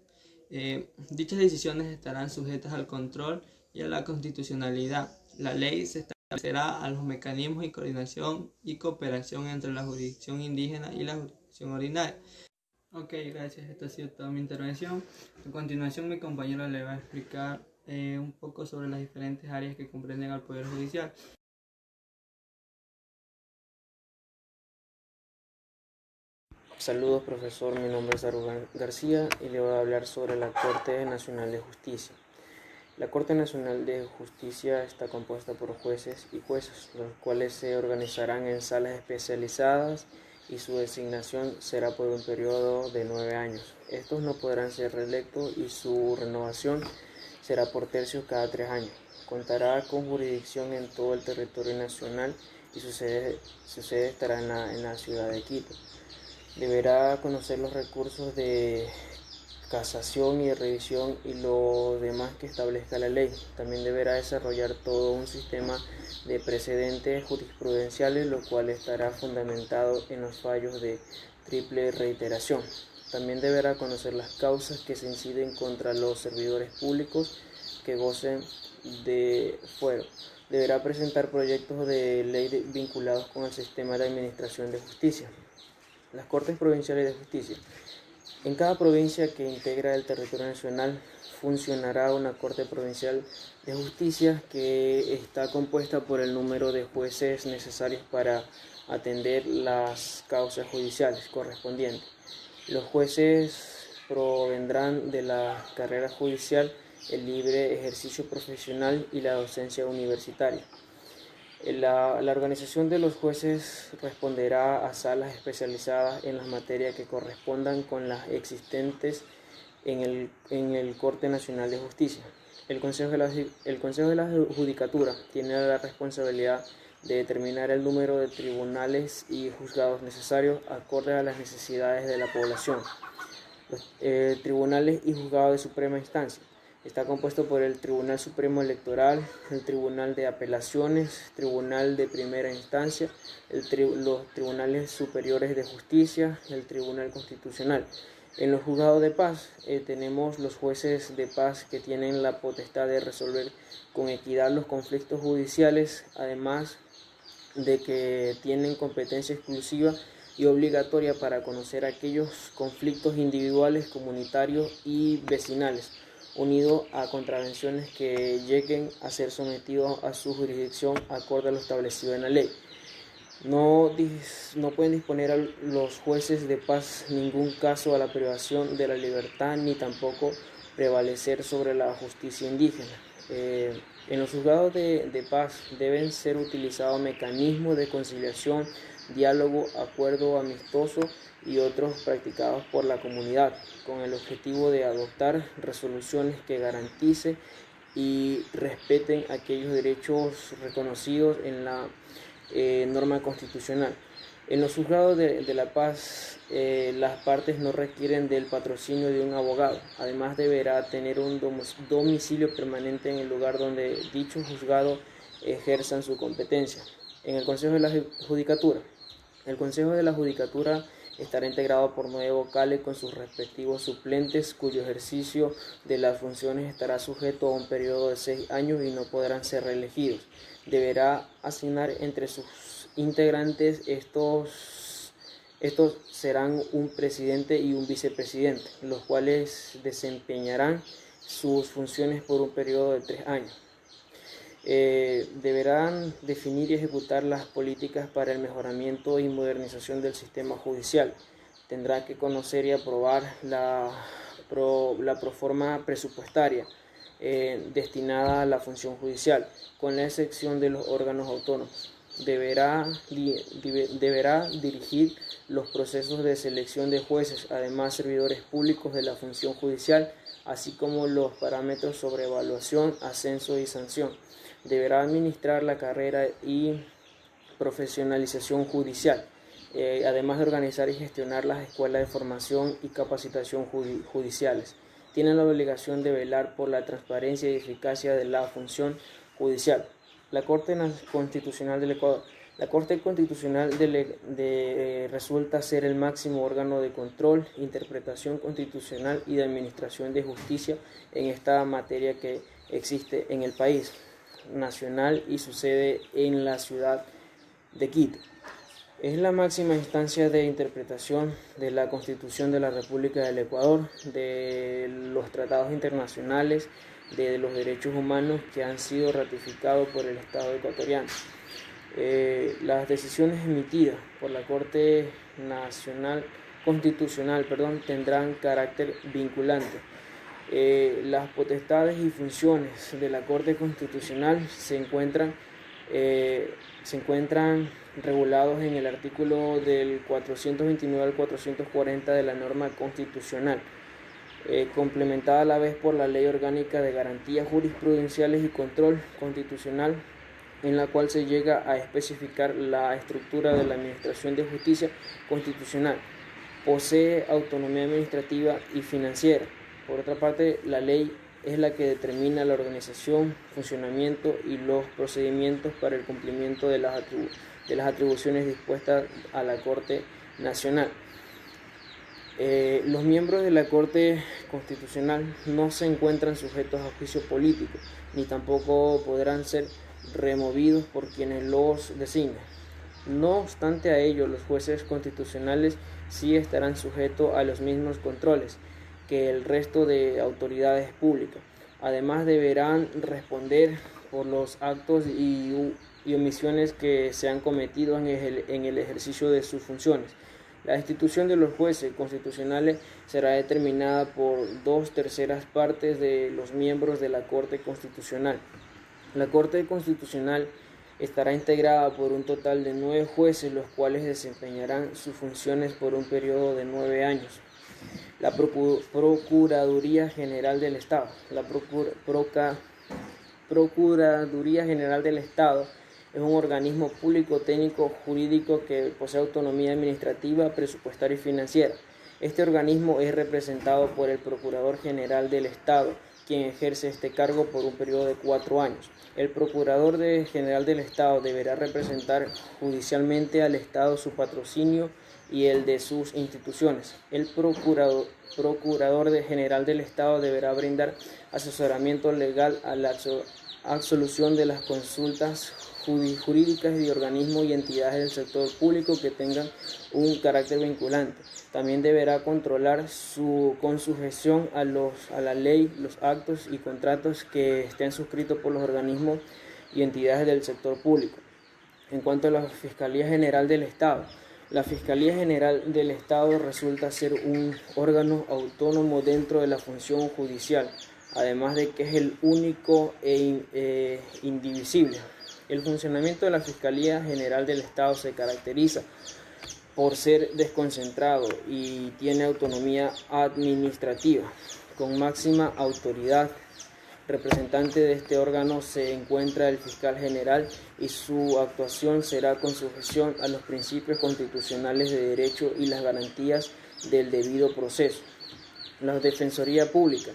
Speaker 4: Dichas decisiones estarán sujetas al control y a la constitucionalidad. La ley se establecerá a los mecanismos de coordinación y cooperación entre la jurisdicción indígena y la jurisdicción ordinaria. Ok, gracias. Esta ha sido toda mi intervención. A continuación, mi compañero le va a explicar un poco sobre las diferentes áreas que comprenden al Poder Judicial.
Speaker 2: Saludos, profesor. Mi nombre es Arugán García y le voy a hablar sobre la Corte Nacional de Justicia. La Corte Nacional de Justicia está compuesta por jueces y juezas, los cuales se organizarán en salas especializadas y su designación será por un periodo de 9 años. Estos no podrán ser reelectos y su renovación será por tercios cada 3 años. Contará con jurisdicción en todo el territorio nacional y su sede estará en la ciudad de Quito. Deberá conocer los recursos de casación y de revisión y lo demás que establezca la ley. También deberá desarrollar todo un sistema de precedentes jurisprudenciales, lo cual estará fundamentado en los fallos de triple reiteración. También deberá conocer las causas que se inciden contra los servidores públicos que gocen de fuero. Deberá presentar proyectos de ley vinculados con el sistema de administración de justicia. Las Cortes Provinciales de Justicia. En cada provincia que integra el territorio nacional funcionará una Corte Provincial de Justicia que está compuesta por el número de jueces necesarios para atender las causas judiciales correspondientes. Los jueces provendrán de la carrera judicial, el libre ejercicio profesional y la docencia universitaria. La organización de los jueces responderá a salas especializadas en las materias que correspondan con las existentes en el Corte Nacional de Justicia. El Consejo de la Judicatura tiene la responsabilidad
Speaker 5: de determinar el número de tribunales y juzgados necesarios acorde a las necesidades de la población. Los tribunales y juzgados de suprema instancia. Está compuesto por el Tribunal Supremo Electoral, el Tribunal de Apelaciones, Tribunal de Primera Instancia, los Tribunales Superiores de Justicia, el Tribunal Constitucional. En los juzgados de paz tenemos los jueces de paz que tienen la potestad de resolver con equidad los conflictos judiciales, además de que tienen competencia exclusiva y obligatoria para conocer aquellos conflictos individuales, comunitarios y vecinales, unido a contravenciones que lleguen a ser sometidos a su jurisdicción acorde a lo establecido en la ley. No pueden disponer a los jueces de paz ningún caso a la privación de la libertad ni tampoco prevalecer sobre la justicia indígena. En los juzgados de paz deben ser utilizados mecanismos de conciliación, diálogo, acuerdo amistoso y otros practicados por la comunidad, con el objetivo de adoptar resoluciones que garanticen y respeten aquellos derechos reconocidos en la norma constitucional. En los juzgados de la paz, las partes no requieren del patrocinio de un abogado. Además, deberá tener un domicilio permanente en el lugar donde dicho juzgado ejerzan su competencia. En el Consejo de la Judicatura. El Consejo de la Judicatura estará integrado por 9 vocales con sus respectivos suplentes, cuyo ejercicio de las funciones estará sujeto a un periodo de 6 años y no podrán ser reelegidos. Deberá asignar entre sus integrantes estos serán un presidente y un vicepresidente, los cuales desempeñarán sus funciones por un periodo de 3 años. Deberán definir y ejecutar las políticas para el mejoramiento y modernización del sistema judicial. Tendrá que conocer y aprobar la proforma presupuestaria destinada a la función judicial, con la excepción de los órganos autónomos. Deberá dirigir los procesos de selección de jueces, además servidores públicos de la función judicial, así como los parámetros sobre evaluación, ascenso y sanción. Deberá administrar la carrera y profesionalización judicial, además de organizar y gestionar las escuelas de formación y capacitación judiciales. Tienen la obligación de velar por la transparencia y eficacia de la función judicial. La Corte Constitucional del Ecuador. La Corte Constitucional resulta ser el máximo órgano de control, interpretación constitucional y de administración de justicia en esta materia que existe en el país nacional y su sede en la ciudad de Quito. Es la máxima instancia de interpretación de la Constitución de la República del Ecuador, de los tratados internacionales, de los derechos humanos que han sido ratificados por el Estado ecuatoriano. Las decisiones emitidas por la Corte Constitucional tendrán carácter vinculante. Las potestades y funciones de la Corte Constitucional se encuentran regulados en el artículo del 429 al 440 de la norma constitucional, complementada a la vez por la Ley Orgánica de Garantías Jurisprudenciales y Control Constitucional, en la cual se llega a especificar la estructura de la Administración de Justicia Constitucional. Posee autonomía administrativa y financiera. Por otra parte, la ley es la que determina la organización, funcionamiento y los procedimientos para el cumplimiento de las atribuciones dispuestas a la Corte Nacional. Los miembros de la Corte Constitucional no se encuentran sujetos a juicio político, ni tampoco podrán ser removidos por quienes los designen. No obstante a ello, los jueces constitucionales sí estarán sujetos a los mismos controles que el resto de autoridades públicas. Además, deberán responder por los actos y omisiones que se han cometido en el ejercicio de sus funciones. La institución de los jueces constitucionales será determinada por 2/3 partes de los miembros de la Corte Constitucional. La Corte Constitucional estará integrada por un total de 9 jueces, los cuales desempeñarán sus funciones por un periodo de 9 años. La Procuraduría General del Estado. La Procuraduría General del Estado Es un organismo público, técnico, jurídico que posee autonomía administrativa, presupuestaria y financiera. Este organismo es representado por el Procurador General del Estado, quien ejerce este cargo por un periodo de 4 años. El Procurador General del Estado deberá representar judicialmente al Estado, su patrocinio y el de sus instituciones. El Procurador General del Estado deberá brindar asesoramiento legal a la absolución de las consultas jurídicas de organismos y entidades del sector público que tengan un carácter vinculante. También deberá controlar con sujeción a la ley los actos y contratos que estén suscritos por los organismos y entidades del sector público. En cuanto a la Fiscalía General del Estado, la Fiscalía General del Estado resulta ser un órgano autónomo dentro de la función judicial, además de que es el único e indivisible. El funcionamiento de la Fiscalía General del Estado se caracteriza por ser desconcentrado y tiene autonomía administrativa, con máxima autoridad. Representante de este órgano se encuentra el fiscal general y su actuación será con sujeción a los principios constitucionales de derecho y las garantías del debido proceso. La Defensoría Pública.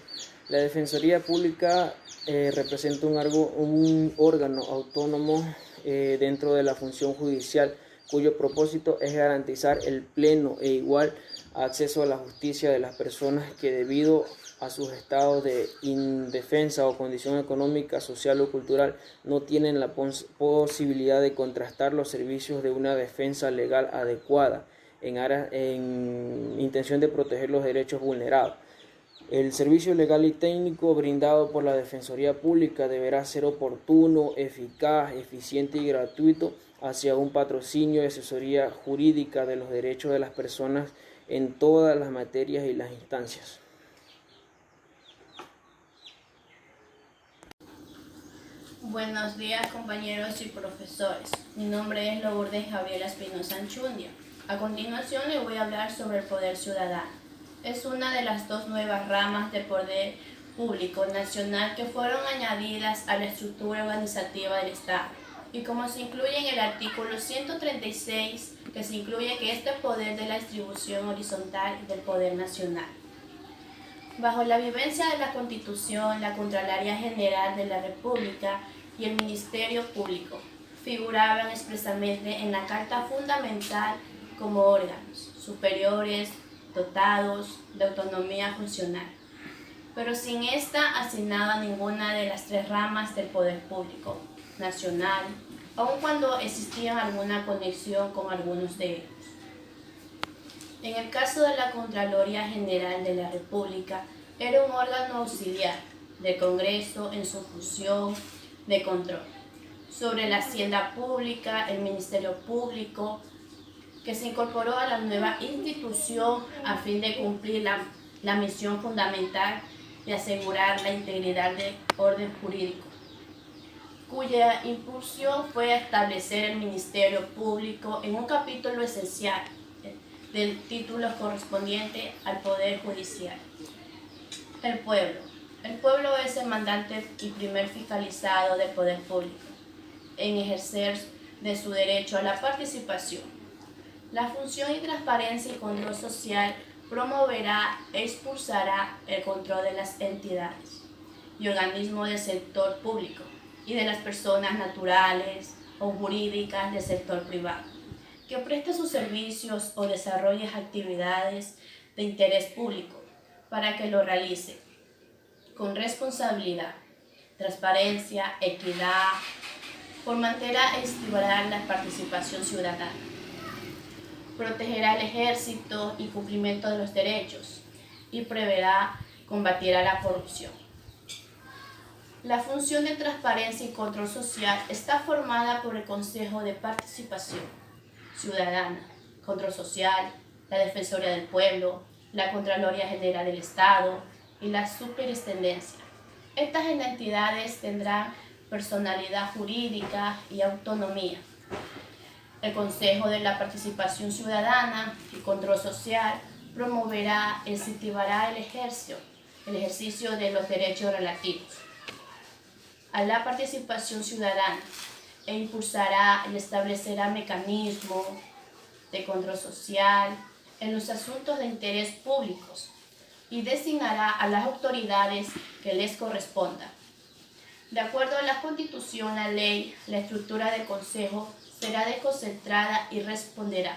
Speaker 5: La Defensoría Pública representa un órgano autónomo dentro de la función judicial, cuyo propósito es garantizar el pleno e igual acceso a la justicia de las personas que, debido a sus estados de indefensa o condición económica, social o cultural, no tienen la posibilidad de contrastar los servicios de una defensa legal adecuada en intención de proteger los derechos vulnerados. El servicio legal y técnico brindado por la Defensoría Pública deberá ser oportuno, eficaz, eficiente y gratuito hacia un patrocinio y asesoría jurídica de los derechos de las personas en todas las materias y las instancias.
Speaker 6: Buenos días, compañeros y profesores. Mi nombre es Lourdes Gabriela Espinosa Anchundia. A continuación les voy a hablar sobre el poder ciudadano. Es una de las 2 nuevas ramas del poder público nacional que fueron añadidas a la estructura organizativa del Estado. Y como se incluye en el artículo 136, que se incluye que este poder de la distribución horizontal del poder nacional. Bajo la vigencia de la Constitución, la Contraloría General de la República y el Ministerio Público figuraban expresamente en la Carta Fundamental como órganos superiores dotados de autonomía funcional, pero sin esta asignada a ninguna de las 3 ramas del poder público nacional, aun cuando existía alguna conexión con algunos de ellos. En el caso de la Contraloría General de la República, era un órgano auxiliar del Congreso en su función de control sobre la hacienda pública, el Ministerio Público, que se incorporó a la nueva institución a fin de cumplir la misión fundamental de asegurar la integridad del orden jurídico, cuya impulsión fue establecer el Ministerio Público en un capítulo esencial del título correspondiente al Poder Judicial. El pueblo. El pueblo es el mandante y primer fiscalizado del poder público en ejercer de su derecho a la participación. La función y transparencia y control social promoverá e expulsará el control de las entidades y organismos del sector público y de las personas naturales o jurídicas del sector privado, que preste sus servicios o desarrolle actividades de interés público para que lo realice con responsabilidad, transparencia, equidad, por mantener y estimular la participación ciudadana. Protegerá el ejército y cumplimiento de los derechos y preverá combatir a la corrupción. La función de transparencia y control social está formada por el Consejo de Participación Ciudadana, Control Social, la Defensoría del Pueblo, la Contraloría General del Estado y la Superintendencia. Estas entidades tendrán personalidad jurídica y autonomía. El Consejo de la Participación Ciudadana y Control Social promoverá e incentivará el ejercicio de los derechos relativos a la participación ciudadana, e impulsará y establecerá mecanismos de control social en los asuntos de interés públicos y designará a las autoridades que les correspondan. De acuerdo a la Constitución, la ley, la estructura del Consejo será desconcentrada y responderá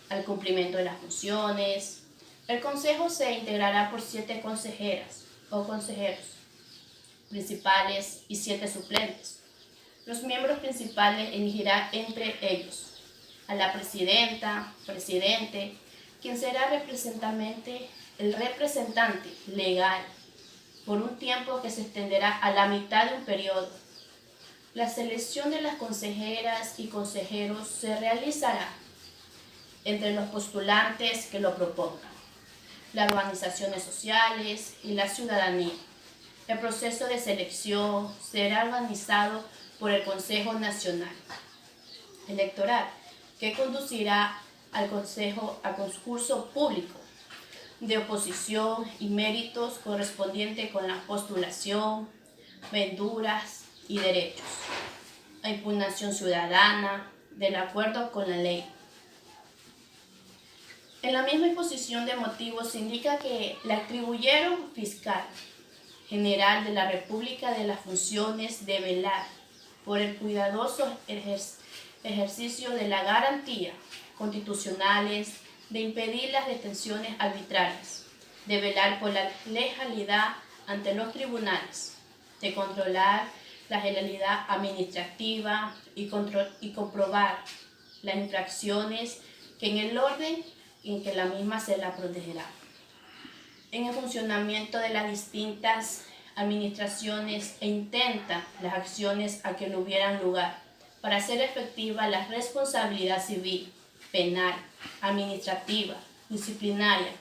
Speaker 6: al cumplimiento de las funciones. El Consejo se integrará por 7 consejeras o consejeros principales y 7 suplentes. Los miembros principales elegirán entre ellos a la presidenta, presidente, quien será el representante legal por un tiempo que se extenderá a la mitad de un periodo. La selección de las consejeras y consejeros se realizará entre los postulantes que lo propongan, las organizaciones sociales y la ciudadanía. El proceso de selección será organizado por el Consejo Nacional Electoral, que conducirá al Consejo a concurso público de oposición y méritos correspondiente con la postulación, venduras y derechos, a impugnación ciudadana, del acuerdo con la ley. En la misma exposición de motivos se indica que le atribuyeron fiscal general de la República de las funciones de velar por el cuidadoso ejercicio de la garantía constitucionales, de impedir las detenciones arbitrarias, de velar por la legalidad ante los tribunales, de controlar la legalidad administrativa y comprobar las infracciones que en el orden en que la misma se la protegerá. En el funcionamiento de las distintas administraciones e intenta las acciones a que no hubieran lugar para hacer efectiva la responsabilidad civil, penal, administrativa, disciplinaria,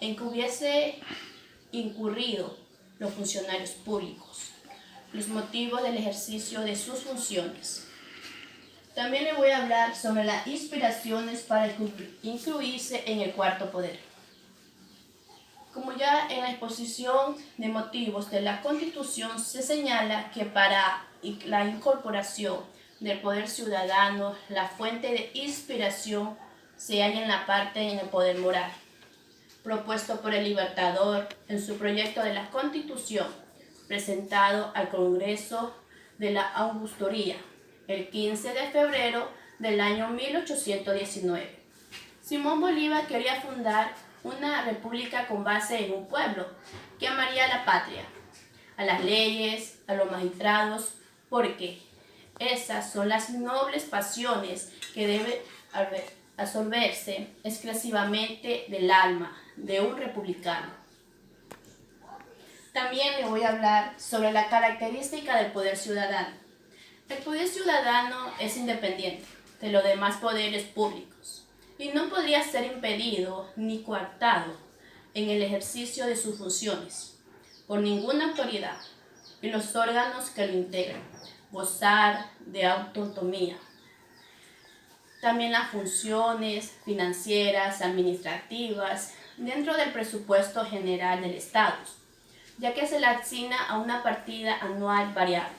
Speaker 6: en que hubiese incurrido los funcionarios públicos, los motivos del ejercicio de sus funciones. También le voy a hablar sobre las inspiraciones para incluirse en el cuarto poder. Como ya en la exposición de motivos de la Constitución se señala que para la incorporación del poder ciudadano, la fuente de inspiración se halla en el poder moral, propuesto por el Libertador en su proyecto de la Constitución, presentado al Congreso de la Augustoría el 15 de febrero del año 1819. Simón Bolívar quería fundar una república con base en un pueblo que amaría a la patria, a las leyes, a los magistrados, porque esas son las nobles pasiones que deben absorberse exclusivamente del alma de un republicano. También le voy a hablar sobre la característica del poder ciudadano. El poder ciudadano es independiente de los demás poderes públicos y no podría ser impedido ni coartado en el ejercicio de sus funciones por ninguna autoridad y los órganos que lo integran, gozar de autonomía. También las funciones financieras, administrativas, dentro del presupuesto general del Estado, ya que se le asigna a una partida anual variable.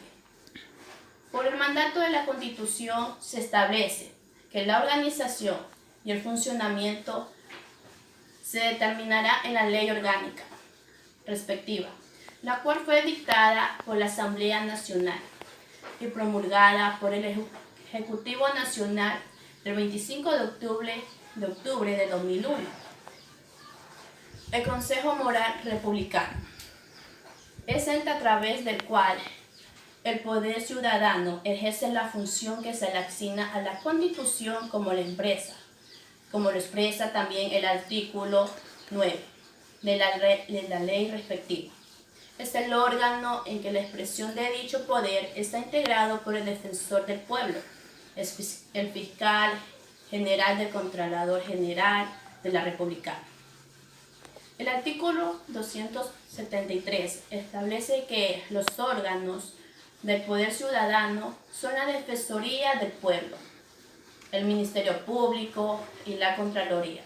Speaker 6: Por el mandato de la Constitución se establece que la organización y el funcionamiento se determinará en la ley orgánica respectiva, la cual fue dictada por la Asamblea Nacional y promulgada por el Ejecutivo Nacional el 25 de octubre de 2001. El Consejo Moral Republicano es el a través del cual el poder ciudadano ejerce la función que se le asigna a la Constitución como lo expresa también el artículo 9 de la ley respectiva. Es el órgano en que la expresión de dicho poder está integrado por el defensor del pueblo, el fiscal general del Contralor General de la República. El artículo 273 establece que los órganos del poder ciudadano son la Defensoría del Pueblo, el Ministerio Público y la Contraloría.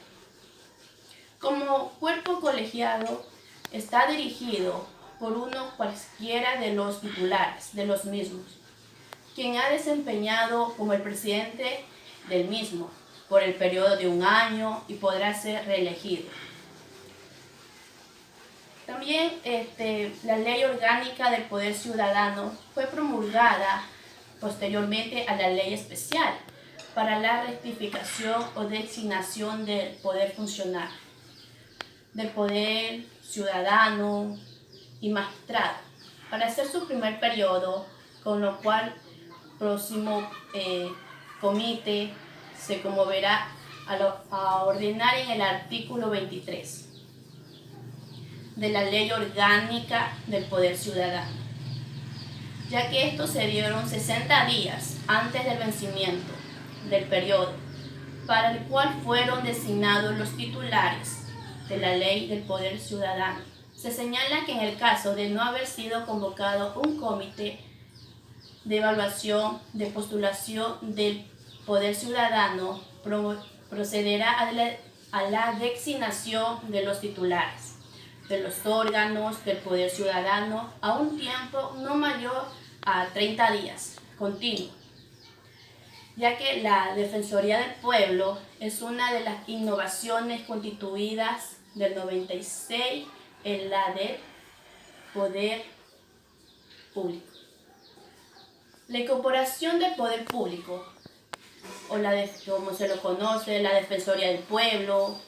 Speaker 6: Como cuerpo colegiado está dirigido por uno cualquiera de los titulares de los mismos, quien ha desempeñado como el presidente del mismo por el periodo de 1 año y podrá ser reelegido. También la Ley Orgánica del Poder Ciudadano fue promulgada posteriormente a la Ley Especial para la rectificación o designación del poder funcional, del poder ciudadano y magistrado, para hacer su primer periodo, con lo cual el próximo comité se conmoverá a ordenar en el artículo 23 de la Ley Orgánica del Poder Ciudadano, ya que estos se dieron 60 días antes del vencimiento del periodo, para el cual fueron designados los titulares de la Ley del Poder Ciudadano. Se señala que en el caso de no haber sido convocado un comité de evaluación de postulación del Poder Ciudadano, procederá a la designación de los titulares de los órganos del Poder Ciudadano a un tiempo no mayor a 30 días continuo, ya que la Defensoría del Pueblo es una de las innovaciones constituidas del 96 en la del Poder Público. La incorporación del Poder Público, o como se lo conoce, la Defensoría del Pueblo,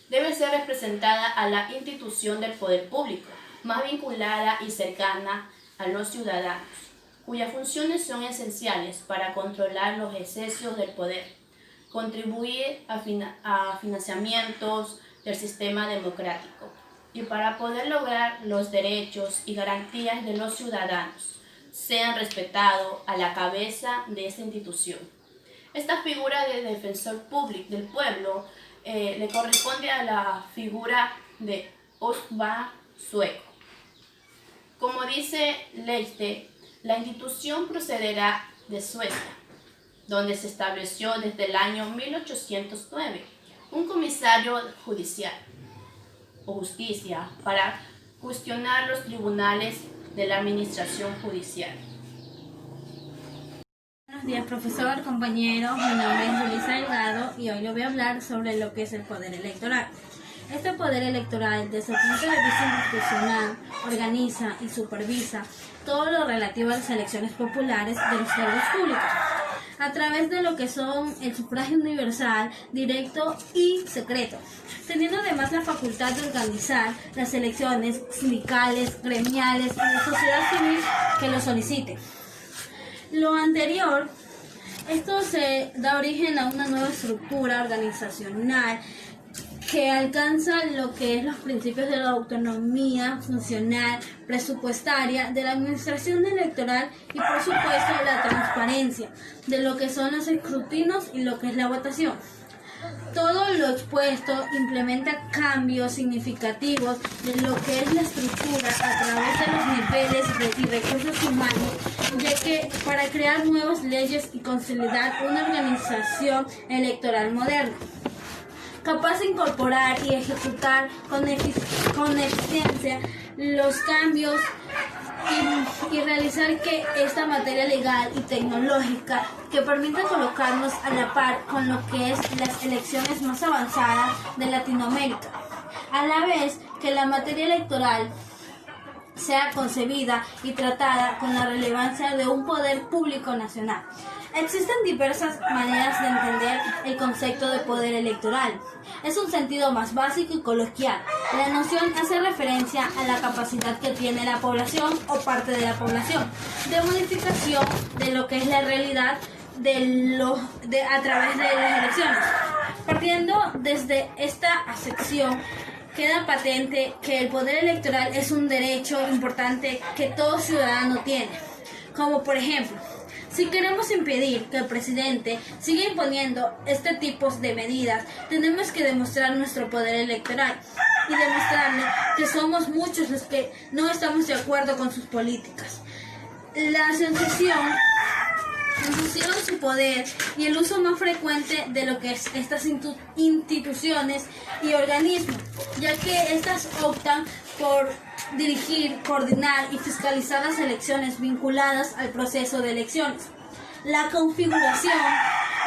Speaker 6: debe ser representada a la institución del poder público, más vinculada y cercana a los ciudadanos, cuyas funciones son esenciales para controlar los excesos del poder, contribuir a financiamientos del sistema democrático y para poder lograr los derechos y garantías de los ciudadanos sean respetados a la cabeza de esta institución. Esta figura de defensor público del pueblo le corresponde a la figura de Osvar Sueco. Como dice Leite, la institución procederá de Suecia, donde se estableció desde el año 1809 un comisario judicial o justicia para cuestionar los tribunales de la administración judicial.
Speaker 7: Buenos días, profesor, compañeros. Mi nombre es Julissa Delgado y hoy les voy a hablar sobre lo que es el poder electoral. Este poder electoral, desde el punto de vista institucional, organiza y supervisa todo lo relativo a las elecciones populares de los cargos públicos, a través de lo que son el sufragio universal, directo y secreto, teniendo además la facultad de organizar las elecciones sindicales, gremiales y de sociedad civil que lo solicite. Lo anterior, esto se da origen a una nueva estructura organizacional que alcanza lo que es los principios de la autonomía funcional, presupuestaria, de la administración electoral y por supuesto la transparencia de lo que son los escrutinios y lo que es la votación. Todo lo expuesto implementa cambios significativos de lo que es la estructura a través de los niveles y recursos humanos, ya que para crear nuevas leyes y consolidar una organización electoral moderna, capaz de incorporar y ejecutar con eficiencia los cambios y realizar que esta materia legal y tecnológica que permita colocarnos a la par con lo que es las elecciones más avanzadas de Latinoamérica, a la vez que la materia electoral sea concebida y tratada con la relevancia de un poder público nacional. Existen diversas maneras de entender el concepto de poder electoral. Es un sentido más básico y coloquial. La noción hace referencia a la capacidad que tiene la población o parte de la población de modificación de lo que es la realidad a través de las elecciones. Partiendo desde esta acepción, queda patente que el poder electoral es un derecho importante que todo ciudadano tiene, como por ejemplo, si queremos impedir que el presidente siga imponiendo este tipo de medidas, tenemos que demostrar nuestro poder electoral y demostrarle que somos muchos los que no estamos de acuerdo con sus políticas. La asociación su poder y el uso más frecuente de lo que es estas instituciones y organismos, ya que estas optan por dirigir, coordinar y fiscalizar las elecciones vinculadas al proceso de elecciones. La configuración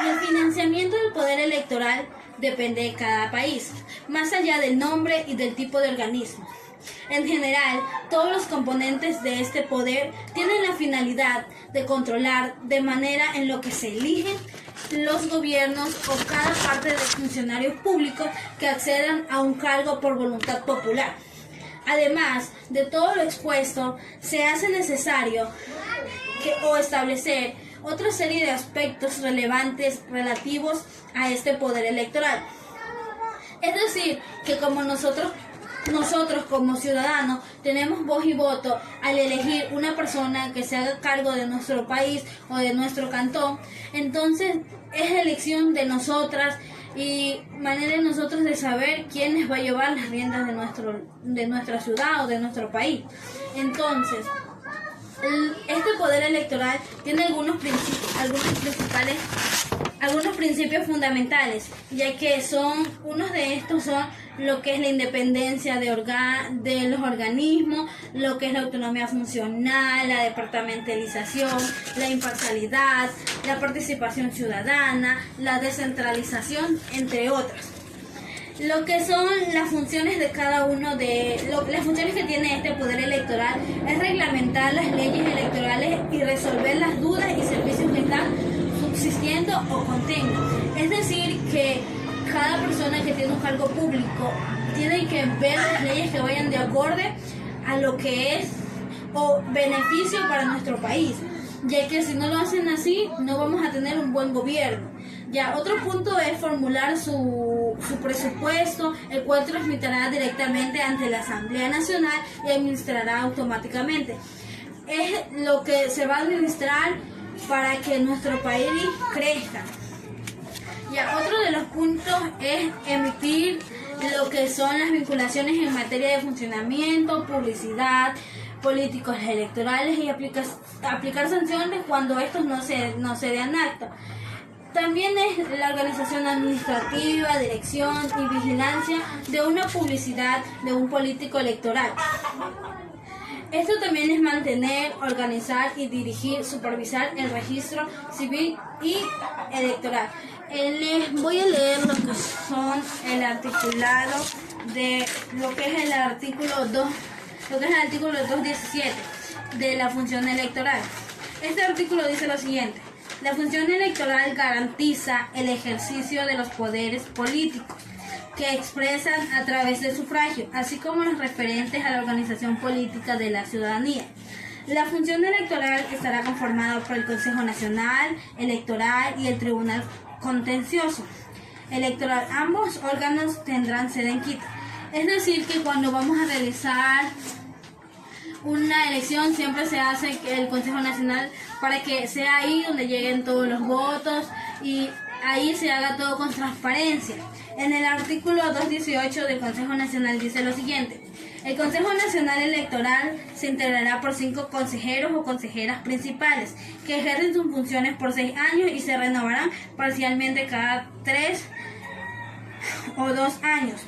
Speaker 7: y el financiamiento del poder electoral depende de cada país, más allá del nombre y del tipo de organismo. En general, todos los componentes de este poder tienen la finalidad de controlar de manera en lo que se eligen los gobiernos o cada parte de funcionarios públicos que accedan a un cargo por voluntad popular. Además de todo lo expuesto, se hace necesario establecer otra serie de aspectos relevantes relativos a este poder electoral. Es decir, que como nosotros como ciudadanos tenemos voz y voto al elegir una persona que se haga cargo de nuestro país o de nuestro cantón, entonces es elección de nosotras y manera de nosotros de saber quién les va a llevar las riendas de nuestra ciudad o de nuestro país. Entonces, este poder electoral tiene algunos principios fundamentales, ya que unos de estos son lo que es la independencia de los organismos, lo que es la autonomía funcional, la departamentalización, la imparcialidad, la participación ciudadana, la descentralización, entre otras. Lo que son las funciones de cada uno las funciones que tiene este poder electoral es reglamentar las leyes electorales y resolver las dudas y servicios que están subsistiendo o contengan. Es decir, que cada persona que tiene un cargo público tiene que ver las leyes que vayan de acorde a lo que es o beneficio para nuestro país, ya que si no lo hacen así no vamos a tener un buen gobierno. Ya, otro punto es formular su presupuesto, el cual transmitirá directamente ante la Asamblea Nacional y administrará automáticamente. Es lo que se va a administrar para que nuestro país crezca. Ya, otro de los puntos es emitir lo que son las vinculaciones en materia de funcionamiento, publicidad, políticos electorales y aplicar sanciones cuando estos no se den acto. También es la organización administrativa, dirección y vigilancia de una publicidad de un político electoral. Esto también es mantener, organizar y dirigir, supervisar el registro civil y electoral. Les voy a leer lo que son el articulado de lo que es el artículo 217 de la función electoral. Este artículo dice lo siguiente: la función electoral garantiza el ejercicio de los poderes políticos que expresan a través del sufragio, así como los referentes a la organización política de la ciudadanía. La función electoral estará conformada por el Consejo Nacional Electoral y el Tribunal Contencioso Electoral. Ambos órganos tendrán sede en Quito. Es decir, que cuando vamos a realizar una elección siempre se hace el Consejo Nacional para que sea ahí donde lleguen todos los votos y ahí se haga todo con transparencia. En el artículo 218 del Consejo Nacional dice lo siguiente: el Consejo Nacional Electoral se integrará por 5 consejeros o consejeras principales que ejercen sus funciones por 6 años y se renovarán parcialmente cada 3 o 2 años.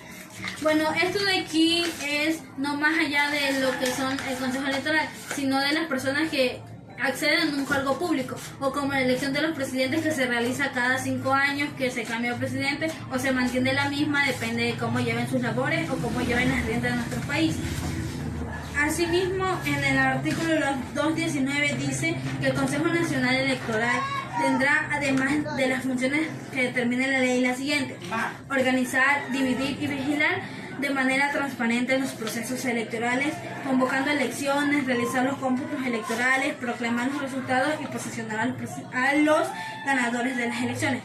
Speaker 7: Bueno, esto de aquí es no más allá de lo que son el Consejo Electoral, sino de las personas que acceden a un cargo público, o como la elección de los presidentes que se realiza cada 5 años, que se cambia el presidente o se mantiene la misma, depende de cómo lleven sus labores o cómo lleven las riendas de nuestro país. Asimismo, en el artículo 219 dice que el Consejo Nacional Electoral tendrá, además de las funciones que determina la ley, la siguiente: organizar, dividir y vigilar de manera transparente los procesos electorales, convocando elecciones, realizar los cómputos electorales, proclamar los resultados y posicionar a los ganadores de las elecciones.